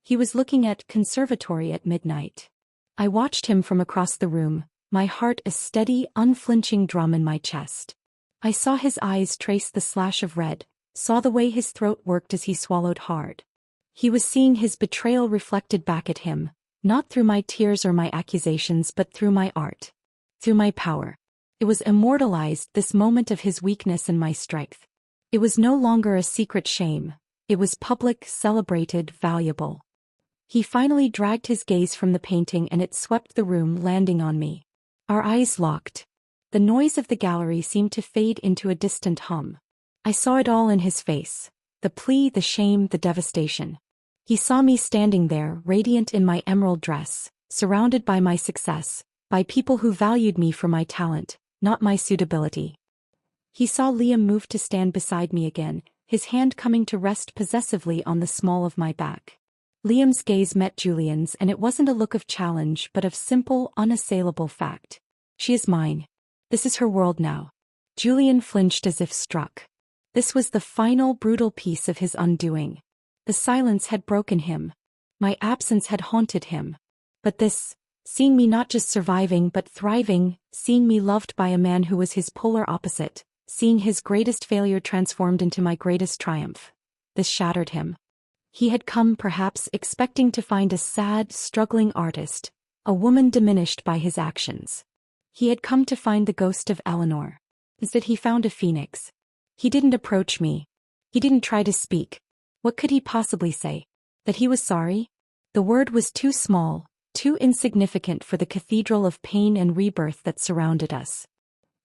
He was looking at Conservatory at Midnight. I watched him from across the room, my heart a steady, unflinching drum in my chest. I saw his eyes trace the slash of red, saw the way his throat worked as he swallowed hard. He was seeing his betrayal reflected back at him, not through my tears or my accusations but through my art. Through my power. It was immortalized, this moment of his weakness and my strength. It was no longer a secret shame. It was public, celebrated, valuable. He finally dragged his gaze from the painting and it swept the room, landing on me. Our eyes locked. The noise of the gallery seemed to fade into a distant hum. I saw it all in his face. The plea, the shame, the devastation. He saw me standing there, radiant in my emerald dress, surrounded by my success, by people who valued me for my talent, not my suitability. He saw Liam move to stand beside me again, his hand coming to rest possessively on the small of my back. Liam's gaze met Julian's, and it wasn't a look of challenge but of simple, unassailable fact. "She is mine. This is her world now." Julian flinched as if struck. This was the final, brutal piece of his undoing. The silence had broken him. My absence had haunted him. But this, seeing me not just surviving but thriving, seeing me loved by a man who was his polar opposite, seeing his greatest failure transformed into my greatest triumph, this shattered him. He had come, perhaps, expecting to find a sad, struggling artist, a woman diminished by his actions. He had come to find the ghost of Eleanor. Instead he found a phoenix. He didn't approach me. He didn't try to speak. What could he possibly say? That he was sorry? The word was too small, too insignificant for the cathedral of pain and rebirth that surrounded us.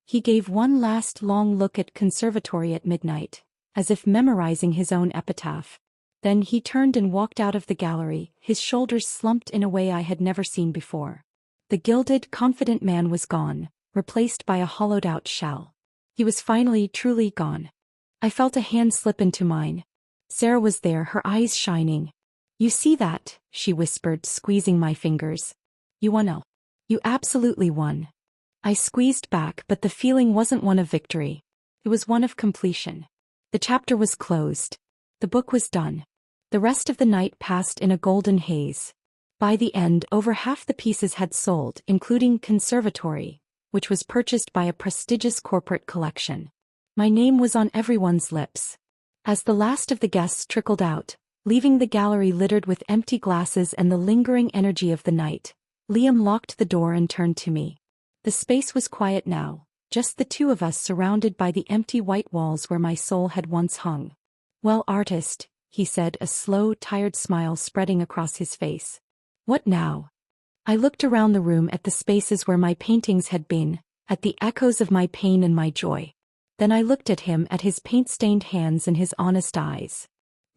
He gave one last long look at Conservatory at Midnight, as if memorizing his own epitaph. Then he turned and walked out of the gallery, his shoulders slumped in a way I had never seen before. The gilded, confident man was gone, replaced by a hollowed-out shell. He was finally, truly gone. I felt a hand slip into mine. Sarah was there, her eyes shining. "You see that?" she whispered, squeezing my fingers. "You won, Elle. You absolutely won." I squeezed back, but the feeling wasn't one of victory. It was one of completion. The chapter was closed. The book was done. The rest of the night passed in a golden haze. By the end, over half the pieces had sold, including Conservatory, which was purchased by a prestigious corporate collection. My name was on everyone's lips. As the last of the guests trickled out, leaving the gallery littered with empty glasses and the lingering energy of the night, Liam locked the door and turned to me. The space was quiet now, just the two of us surrounded by the empty white walls where my soul had once hung. "Well, artist," he said, a slow, tired smile spreading across his face. "What now?" I looked around the room at the spaces where my paintings had been, at the echoes of my pain and my joy. Then I looked at him, at his paint-stained hands and his honest eyes.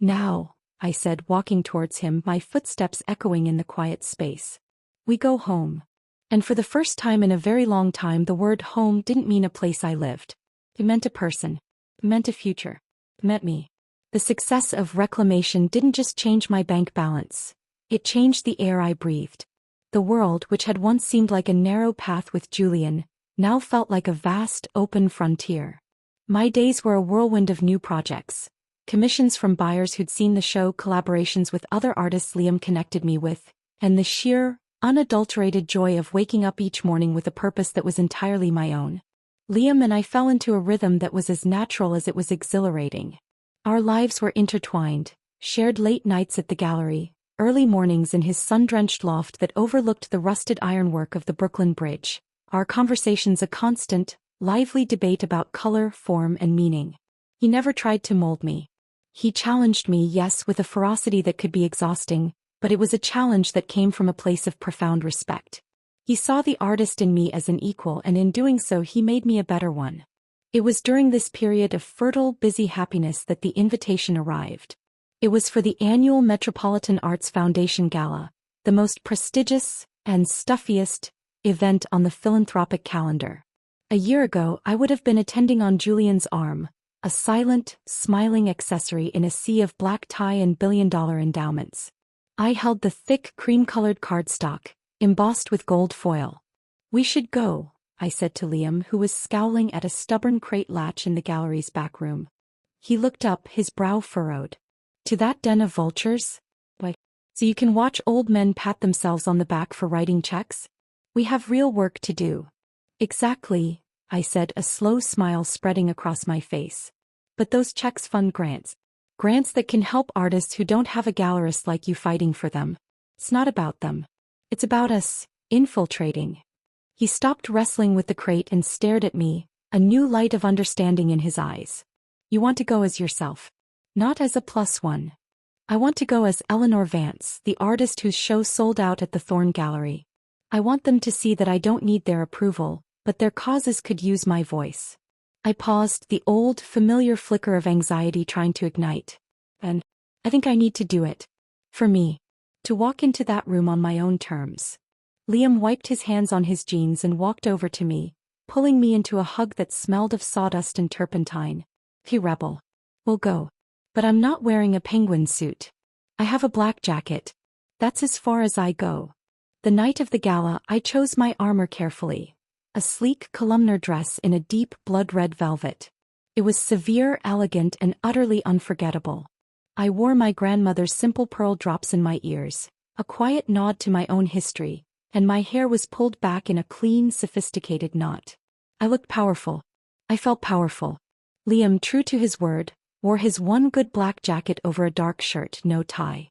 "Now," I said, walking towards him, my footsteps echoing in the quiet space. "We go home." And for the first time in a very long time, the word home didn't mean a place I lived. It meant a person. It meant a future. It meant me. The success of Reclamation didn't just change my bank balance. It changed the air I breathed. The world, which had once seemed like a narrow path with Julian, now felt like a vast, open frontier. My days were a whirlwind of new projects. Commissions from buyers who'd seen the show, collaborations with other artists Liam connected me with, and the sheer, unadulterated joy of waking up each morning with a purpose that was entirely my own. Liam and I fell into a rhythm that was as natural as it was exhilarating. Our lives were intertwined, shared late nights at the gallery, early mornings in his sun-drenched loft that overlooked the rusted ironwork of the Brooklyn Bridge, our conversations a constant, lively debate about color, form, and meaning. He never tried to mold me. He challenged me, yes, with a ferocity that could be exhausting, but it was a challenge that came from a place of profound respect. He saw the artist in me as an equal, and in doing so he made me a better one. It was during this period of fertile, busy happiness that the invitation arrived. It was for the annual Metropolitan Arts Foundation Gala, the most prestigious and stuffiest event on the philanthropic calendar. A year ago, I would have been attending on Julian's arm, a silent, smiling accessory in a sea of black tie and billion-dollar endowments. I held the thick, cream-colored cardstock, embossed with gold foil. "We should go," I said to Liam, who was scowling at a stubborn crate latch in the gallery's back room. He looked up, his brow furrowed. "To that den of vultures? Why, so you can watch old men pat themselves on the back for writing checks? We have real work to do." "Exactly," I said, a slow smile spreading across my face. "But those checks fund grants. Grants that can help artists who don't have a gallerist like you fighting for them. It's not about them. It's about us, infiltrating." He stopped wrestling with the crate and stared at me, a new light of understanding in his eyes. "You want to go as yourself. Not as a +1. I want to go as Eleanor Vance, the artist whose show sold out at the Thorne Gallery. I want them to see that I don't need their approval, but their causes could use my voice." I paused, the old, familiar flicker of anxiety trying to ignite. "And I think I need to do it. For me. To walk into that room on my own terms." Liam wiped his hands on his jeans and walked over to me, pulling me into a hug that smelled of sawdust and turpentine. "Hey, rebel. We'll go. But I'm not wearing a penguin suit. I have a black jacket. That's as far as I go." The night of the gala, I chose my armor carefully. A sleek columnar dress in a deep blood-red velvet. It was severe, elegant, and utterly unforgettable. I wore my grandmother's simple pearl drops in my ears, a quiet nod to my own history, and my hair was pulled back in a clean, sophisticated knot. I looked powerful. I felt powerful. Liam, true to his word, wore his one good black jacket over a dark shirt, no tie.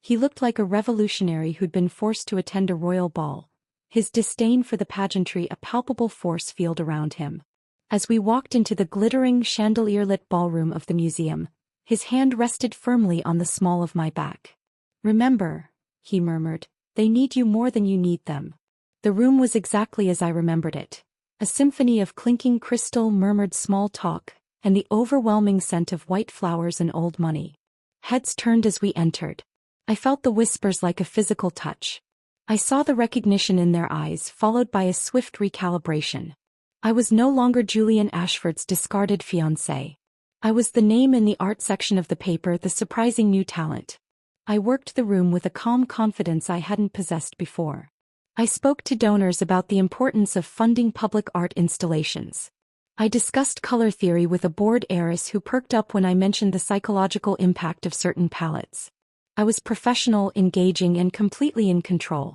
He looked like a revolutionary who'd been forced to attend a royal ball, his disdain for the pageantry a palpable force field around him. As we walked into the glittering, chandelier-lit ballroom of the museum, his hand rested firmly on the small of my back. "Remember," he murmured, "they need you more than you need them." The room was exactly as I remembered it. A symphony of clinking crystal, murmured small talk, and the overwhelming scent of white flowers and old money. Heads turned as we entered. I felt the whispers like a physical touch. I saw the recognition in their eyes, followed by a swift recalibration. I was no longer Julian Ashford's discarded fiancé. I was the name in the art section of the paper, the surprising new talent. I worked the room with a calm confidence I hadn't possessed before. I spoke to donors about the importance of funding public art installations. I discussed color theory with a bored heiress who perked up when I mentioned the psychological impact of certain palettes. I was professional, engaging, and completely in control.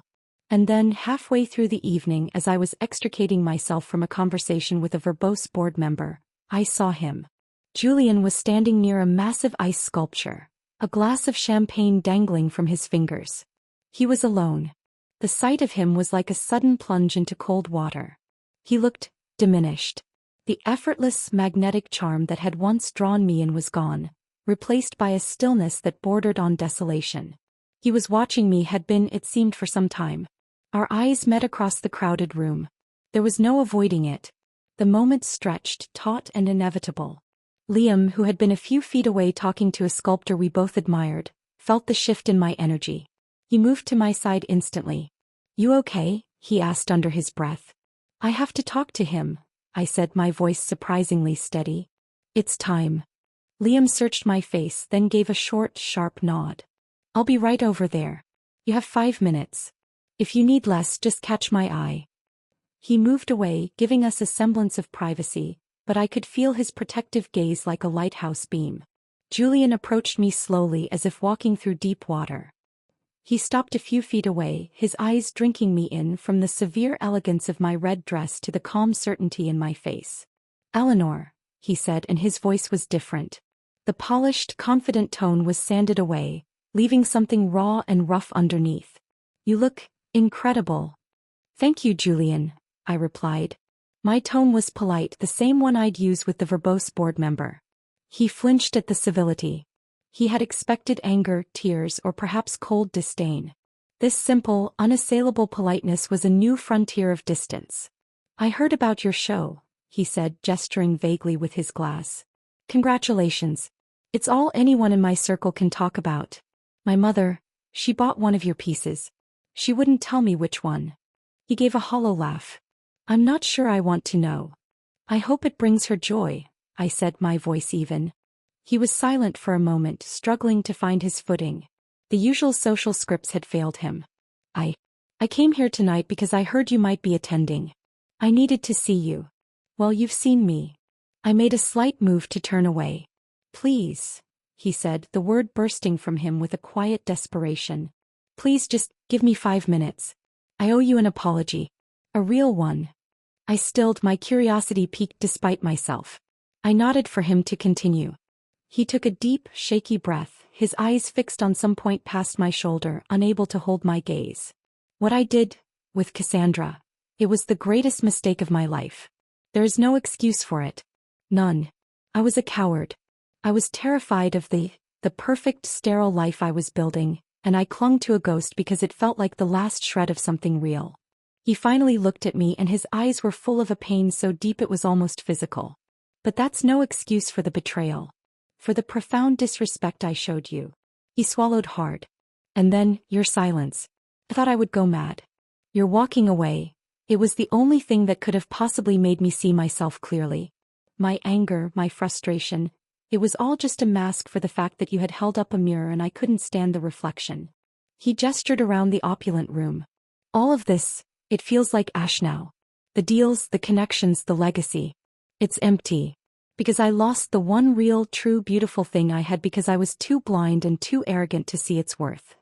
And then, halfway through the evening, as I was extricating myself from a conversation with a verbose board member, I saw him. Julian was standing near a massive ice sculpture, a glass of champagne dangling from his fingers. He was alone. The sight of him was like a sudden plunge into cold water. He looked diminished. The effortless, magnetic charm that had once drawn me in was gone, replaced by a stillness that bordered on desolation. He was watching me, had been, it seemed, for some time. Our eyes met across the crowded room. There was no avoiding it. The moment stretched, taut and inevitable. Liam, who had been a few feet away talking to a sculptor we both admired, felt the shift in my energy. He moved to my side instantly. "You okay?" he asked under his breath. "I have to talk to him," I said, my voice surprisingly steady. "It's time." Liam searched my face, then gave a short, sharp nod. "I'll be right over there. You have 5 minutes. If you need less, just catch my eye." He moved away, giving us a semblance of privacy, but I could feel his protective gaze like a lighthouse beam. Julian approached me slowly, as if walking through deep water. He stopped a few feet away, his eyes drinking me in, from the severe elegance of my red dress to the calm certainty in my face. "Eleanor," he said, and his voice was different. The polished, confident tone was sanded away, leaving something raw and rough underneath. "You look incredible." "Thank you, Julian," I replied. My tone was polite, the same one I'd use with the verbose board member. He flinched at the civility. He had expected anger, tears, or perhaps cold disdain. This simple, unassailable politeness was a new frontier of distance. "I heard about your show," he said, gesturing vaguely with his glass. "Congratulations. It's all anyone in my circle can talk about. My mother, she bought one of your pieces. She wouldn't tell me which one." He gave a hollow laugh. "I'm not sure I want to know." "I hope it brings her joy," I said, my voice even. He was silent for a moment, struggling to find his footing. The usual social scripts had failed him. I came here tonight because I heard you might be attending. I needed to see you." "Well, you've seen me." I made a slight move to turn away. "Please," he said, the word bursting from him with a quiet desperation. "Please just give me 5 minutes. I owe you an apology. A real one." I stilled, my curiosity piqued despite myself. I nodded for him to continue. He took a deep, shaky breath, his eyes fixed on some point past my shoulder, unable to hold my gaze. "What I did with Cassandra, it was the greatest mistake of my life. There is no excuse for it. None. I was a coward. I was terrified of the perfect, sterile life I was building, and I clung to a ghost because it felt like the last shred of something real." He finally looked at me, and his eyes were full of a pain so deep it was almost physical. "But that's no excuse for the betrayal. For the profound disrespect I showed you." He swallowed hard. "And then, your silence. I thought I would go mad. Your walking away. It was the only thing that could have possibly made me see myself clearly. My anger, my frustration, it was all just a mask for the fact that you had held up a mirror and I couldn't stand the reflection." He gestured around the opulent room. "All of this, it feels like ash now. The deals, the connections, the legacy. It's empty. Because I lost the one real, true, beautiful thing I had because I was too blind and too arrogant to see its worth."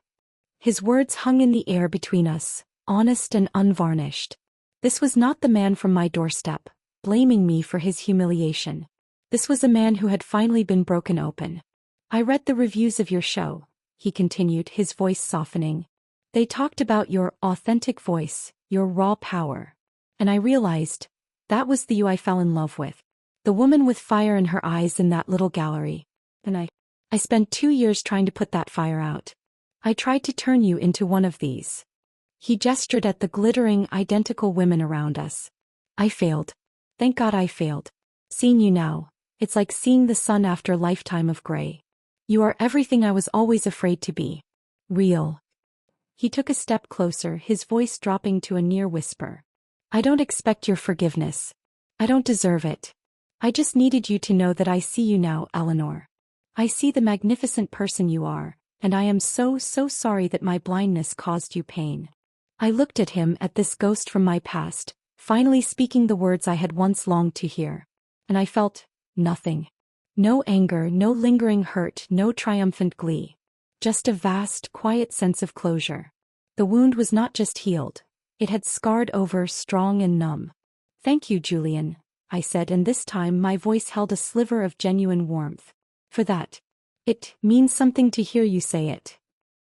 His words hung in the air between us, honest and unvarnished. This was not the man from my doorstep, blaming me for his humiliation. This was a man who had finally been broken open. "I read the reviews of your show," he continued, his voice softening. "They talked about your authentic voice, your raw power. And I realized, that was the you I fell in love with. The woman with fire in her eyes in that little gallery. And I spent 2 years trying to put that fire out. I tried to turn you into one of these." He gestured at the glittering, identical women around us. "I failed. Thank God I failed. Seeing you now, it's like seeing the sun after a lifetime of gray. You are everything I was always afraid to be. Real." He took a step closer, his voice dropping to a near whisper. "I don't expect your forgiveness. I don't deserve it. I just needed you to know that I see you now, Eleanor. I see the magnificent person you are, and I am so sorry that my blindness caused you pain." I looked at him, at this ghost from my past, finally speaking the words I had once longed to hear. And I felt nothing. No anger, no lingering hurt, no triumphant glee. Just a vast, quiet sense of closure. The wound was not just healed. It had scarred over, strong and numb. "Thank you, Julian," I said, and this time my voice held a sliver of genuine warmth. "For that. It means something to hear you say it."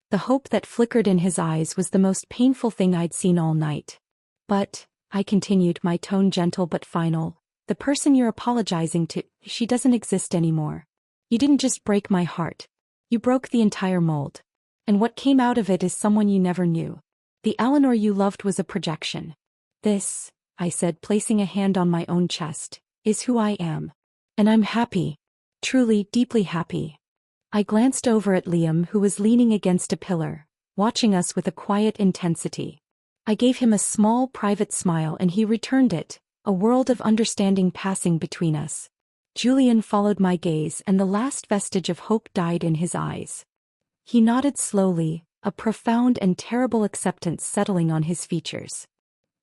The hope that flickered in his eyes was the most painful thing I'd seen all night. "But," I continued, my tone gentle but final, "the person you're apologizing to, she doesn't exist anymore. You didn't just break my heart. You broke the entire mold. And what came out of it is someone you never knew. The Eleanor you loved was a projection. This," I said, placing a hand on my own chest, "is who I am. And I'm happy. Truly, deeply happy." I glanced over at Liam, who was leaning against a pillar, watching us with a quiet intensity. I gave him a small, private smile and he returned it, a world of understanding passing between us. Julian followed my gaze and the last vestige of hope died in his eyes. He nodded slowly, a profound and terrible acceptance settling on his features.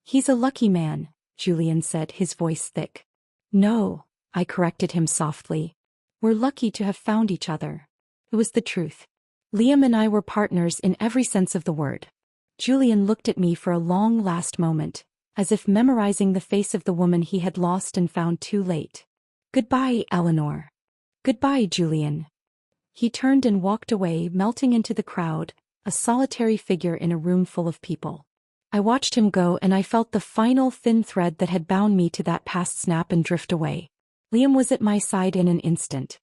"He's a lucky man," Julian said, his voice thick. "No," I corrected him softly. "We're lucky to have found each other." It was the truth. Liam and I were partners in every sense of the word. Julian looked at me for a long last moment, as if memorizing the face of the woman he had lost and found too late. "Goodbye, Eleanor." "Goodbye, Julian." He turned and walked away, melting into the crowd, a solitary figure in a room full of people. I watched him go and I felt the final thin thread that had bound me to that past snap and drift away. Liam was at my side in an instant.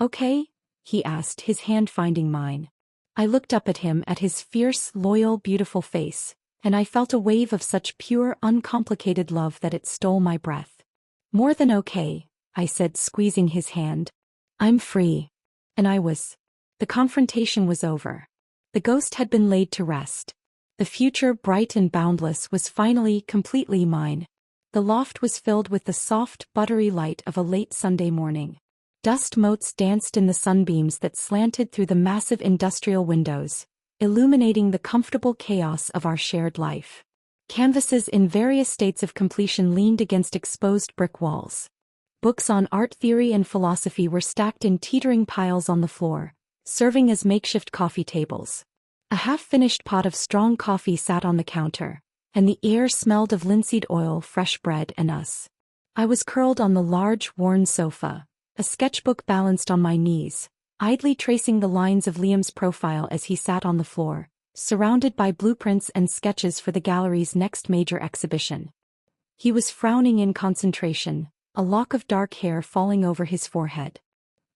"Okay?" he asked, his hand finding mine. I looked up at him, at his fierce, loyal, beautiful face, and I felt a wave of such pure, uncomplicated love that it stole my breath. "More than okay," I said, squeezing his hand. "I'm free." And I was. The confrontation was over. The ghost had been laid to rest. The future, bright and boundless, was finally, completely mine. The loft was filled with the soft, buttery light of a late Sunday morning. Dust motes danced in the sunbeams that slanted through the massive industrial windows, illuminating the comfortable chaos of our shared life. Canvases in various states of completion leaned against exposed brick walls. Books on art theory and philosophy were stacked in teetering piles on the floor, serving as makeshift coffee tables. A half-finished pot of strong coffee sat on the counter, and the air smelled of linseed oil, fresh bread, and us. I was curled on the large, worn sofa, a sketchbook balanced on my knees, idly tracing the lines of Liam's profile as he sat on the floor, surrounded by blueprints and sketches for the gallery's next major exhibition. He was frowning in concentration, a lock of dark hair falling over his forehead.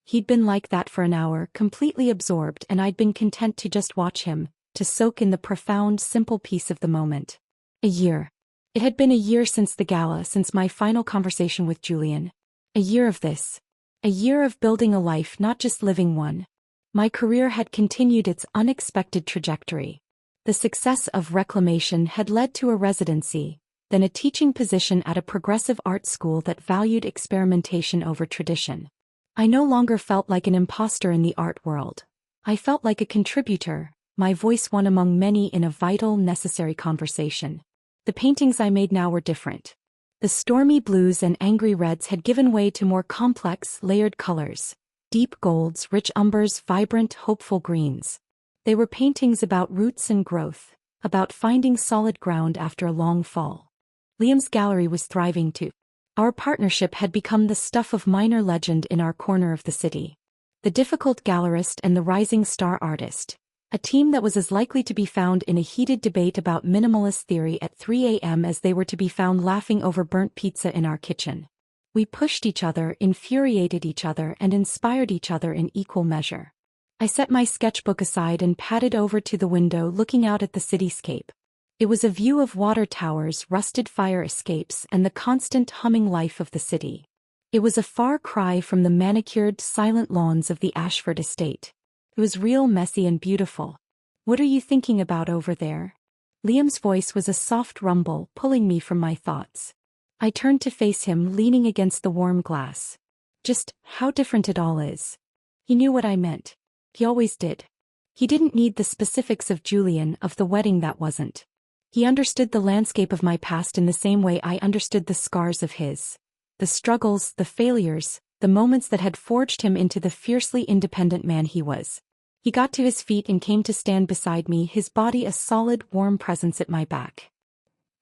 He'd been like that for an hour, completely absorbed, and I'd been content to just watch him, to soak in the profound, simple peace of the moment. A year. It had been a year since the gala, since my final conversation with Julian. A year of this. A year of building a life, not just living one. My career had continued its unexpected trajectory. The success of Reclamation had led to a residency, then a teaching position at a progressive art school that valued experimentation over tradition. I no longer felt like an imposter in the art world. I felt like a contributor, my voice one among many in a vital, necessary conversation. The paintings I made now were different. The stormy blues and angry reds had given way to more complex, layered colors. Deep golds, rich umbers, vibrant, hopeful greens. They were paintings about roots and growth, about finding solid ground after a long fall. Liam's gallery was thriving too. Our partnership had become the stuff of minor legend in our corner of the city. The difficult gallerist and the rising star artist. A team that was as likely to be found in a heated debate about minimalist theory at 3 a.m. as they were to be found laughing over burnt pizza in our kitchen. We pushed each other, infuriated each other, and inspired each other in equal measure. I set my sketchbook aside and padded over to the window, looking out at the cityscape. It was a view of water towers, rusted fire escapes, and the constant humming life of the city. It was a far cry from the manicured, silent lawns of the Ashford estate. It was real, messy, and beautiful. "What are you thinking about over there?" Liam's voice was a soft rumble, pulling me from my thoughts. I turned to face him, leaning against the warm glass. Just how different it all is. He knew what I meant. He always did. He didn't need the specifics of Julian, of the wedding that wasn't. He understood the landscape of my past in the same way I understood the scars of his. The struggles, the failures, the moments that had forged him into the fiercely independent man he was. He got to his feet and came to stand beside me, his body a solid, warm presence at my back.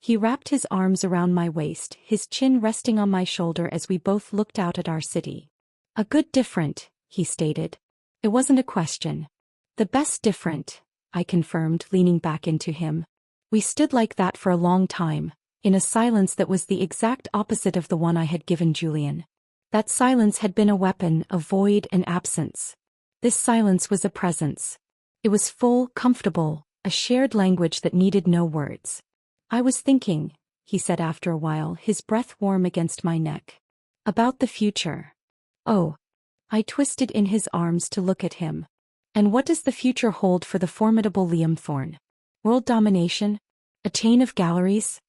He wrapped his arms around my waist, his chin resting on my shoulder as we both looked out at our city. "A good different," he stated. It wasn't a question. "The best different," I confirmed, leaning back into him. We stood like that for a long time, in a silence that was the exact opposite of the one I had given Julian. That silence had been a weapon, a void, an absence. This silence was a presence. It was full, comfortable, a shared language that needed no words. "I was thinking," he said after a while, his breath warm against my neck. "About the future." "Oh." I twisted in his arms to look at him. "And what does the future hold for the formidable Liam Thorne? World domination? A chain of galleries?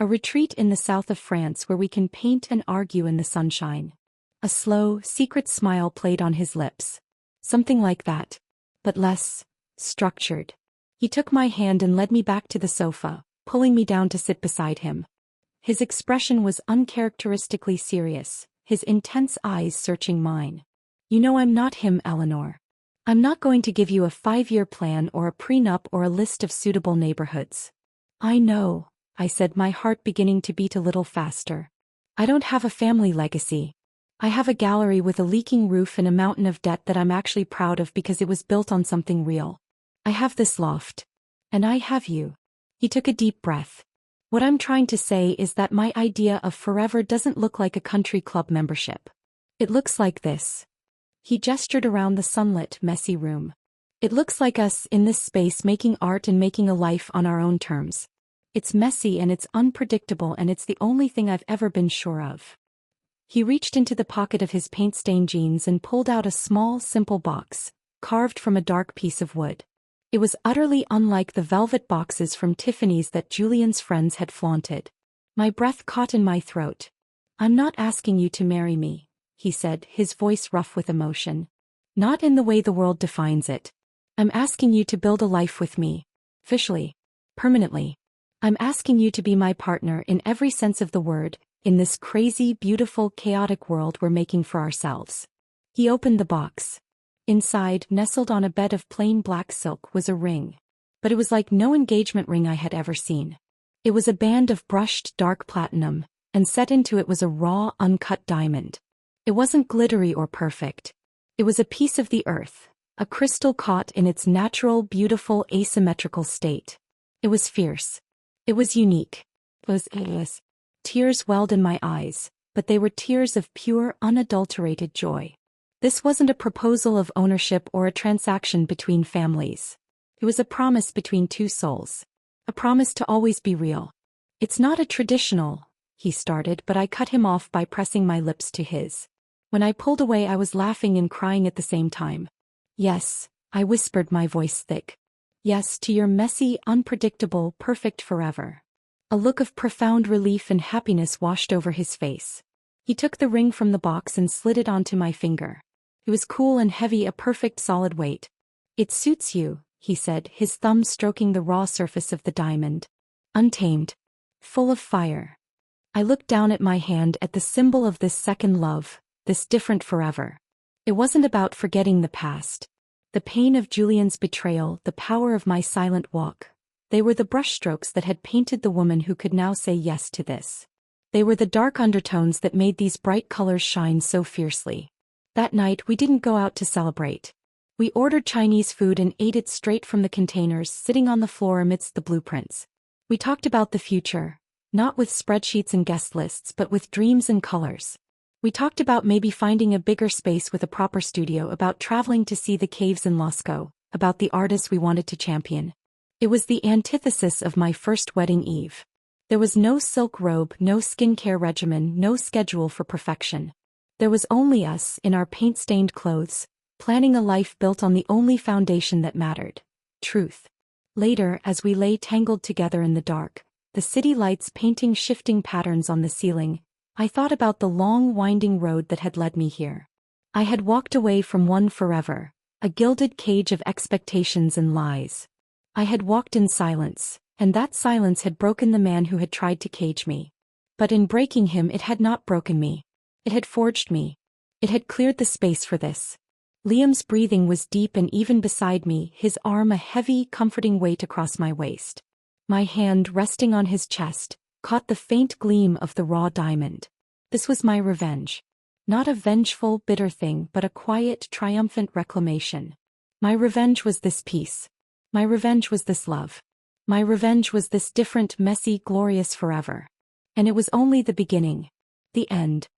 A retreat in the south of France where we can paint and argue in the sunshine?" A slow, secret smile played on his lips. "Something like that. But less structured." He took my hand and led me back to the sofa, pulling me down to sit beside him. His expression was uncharacteristically serious, his intense eyes searching mine. "You know I'm not him, Eleanor. I'm not going to give you a 5-year plan or a prenup or a list of suitable neighborhoods." "I know," I said, my heart beginning to beat a little faster. "I don't have a family legacy. I have a gallery with a leaking roof and a mountain of debt that I'm actually proud of because it was built on something real. I have this loft. And I have you." He took a deep breath. "What I'm trying to say is that my idea of forever doesn't look like a country club membership. It looks like this." He gestured around the sunlit, messy room. "It looks like us in this space making art and making a life on our own terms. It's messy and it's unpredictable and it's the only thing I've ever been sure of." He reached into the pocket of his paint-stained jeans and pulled out a small, simple box, carved from a dark piece of wood. It was utterly unlike the velvet boxes from Tiffany's that Julian's friends had flaunted. My breath caught in my throat. "I'm not asking you to marry me," he said, his voice rough with emotion. "Not in the way the world defines it. I'm asking you to build a life with me. Officially. Permanently. I'm asking you to be my partner in every sense of the word, in this crazy, beautiful, chaotic world we're making for ourselves." He opened the box. Inside, nestled on a bed of plain black silk, was a ring. But it was like no engagement ring I had ever seen. It was a band of brushed, dark platinum, and set into it was a raw, uncut diamond. It wasn't glittery or perfect. It was a piece of the earth, a crystal caught in its natural, beautiful, asymmetrical state. It was fierce. It was unique. It was. Tears welled in my eyes, but they were tears of pure, unadulterated joy. This wasn't a proposal of ownership or a transaction between families. It was a promise between two souls. A promise to always be real. "It's not a traditional," he started, but I cut him off by pressing my lips to his. When I pulled away, I was laughing and crying at the same time. "Yes," I whispered, my voice thick. "Yes, to your messy, unpredictable, perfect forever." A look of profound relief and happiness washed over his face. He took the ring from the box and slid it onto my finger. It was cool and heavy, a perfect solid weight. "It suits you," he said, his thumb stroking the raw surface of the diamond. "Untamed. Full of fire." I looked down at my hand, at the symbol of this second love, this different forever. It wasn't about forgetting the past. The pain of Julian's betrayal, the power of my silent walk. They were the brushstrokes that had painted the woman who could now say yes to this. They were the dark undertones that made these bright colors shine so fiercely. That night we didn't go out to celebrate. We ordered Chinese food and ate it straight from the containers, sitting on the floor amidst the blueprints. We talked about the future, not with spreadsheets and guest lists but with dreams and colors. We talked about maybe finding a bigger space with a proper studio, about traveling to see the caves in Lascaux, about the artists we wanted to champion. It was the antithesis of my first wedding eve. There was no silk robe, no skincare regimen, no schedule for perfection. There was only us, in our paint-stained clothes, planning a life built on the only foundation that mattered: truth. Later, as we lay tangled together in the dark, the city lights painting shifting patterns on the ceiling, I thought about the long, winding road that had led me here. I had walked away from one forever, a gilded cage of expectations and lies. I had walked in silence, and that silence had broken the man who had tried to cage me. But in breaking him, it had not broken me. It had forged me. It had cleared the space for this. Liam's breathing was deep and even beside me, his arm a heavy, comforting weight across my waist. My hand, resting on his chest, caught the faint gleam of the raw diamond. This was my revenge. Not a vengeful, bitter thing, but a quiet, triumphant reclamation. My revenge was this peace. My revenge was this love. My revenge was this different, messy, glorious forever. And it was only the beginning. The end.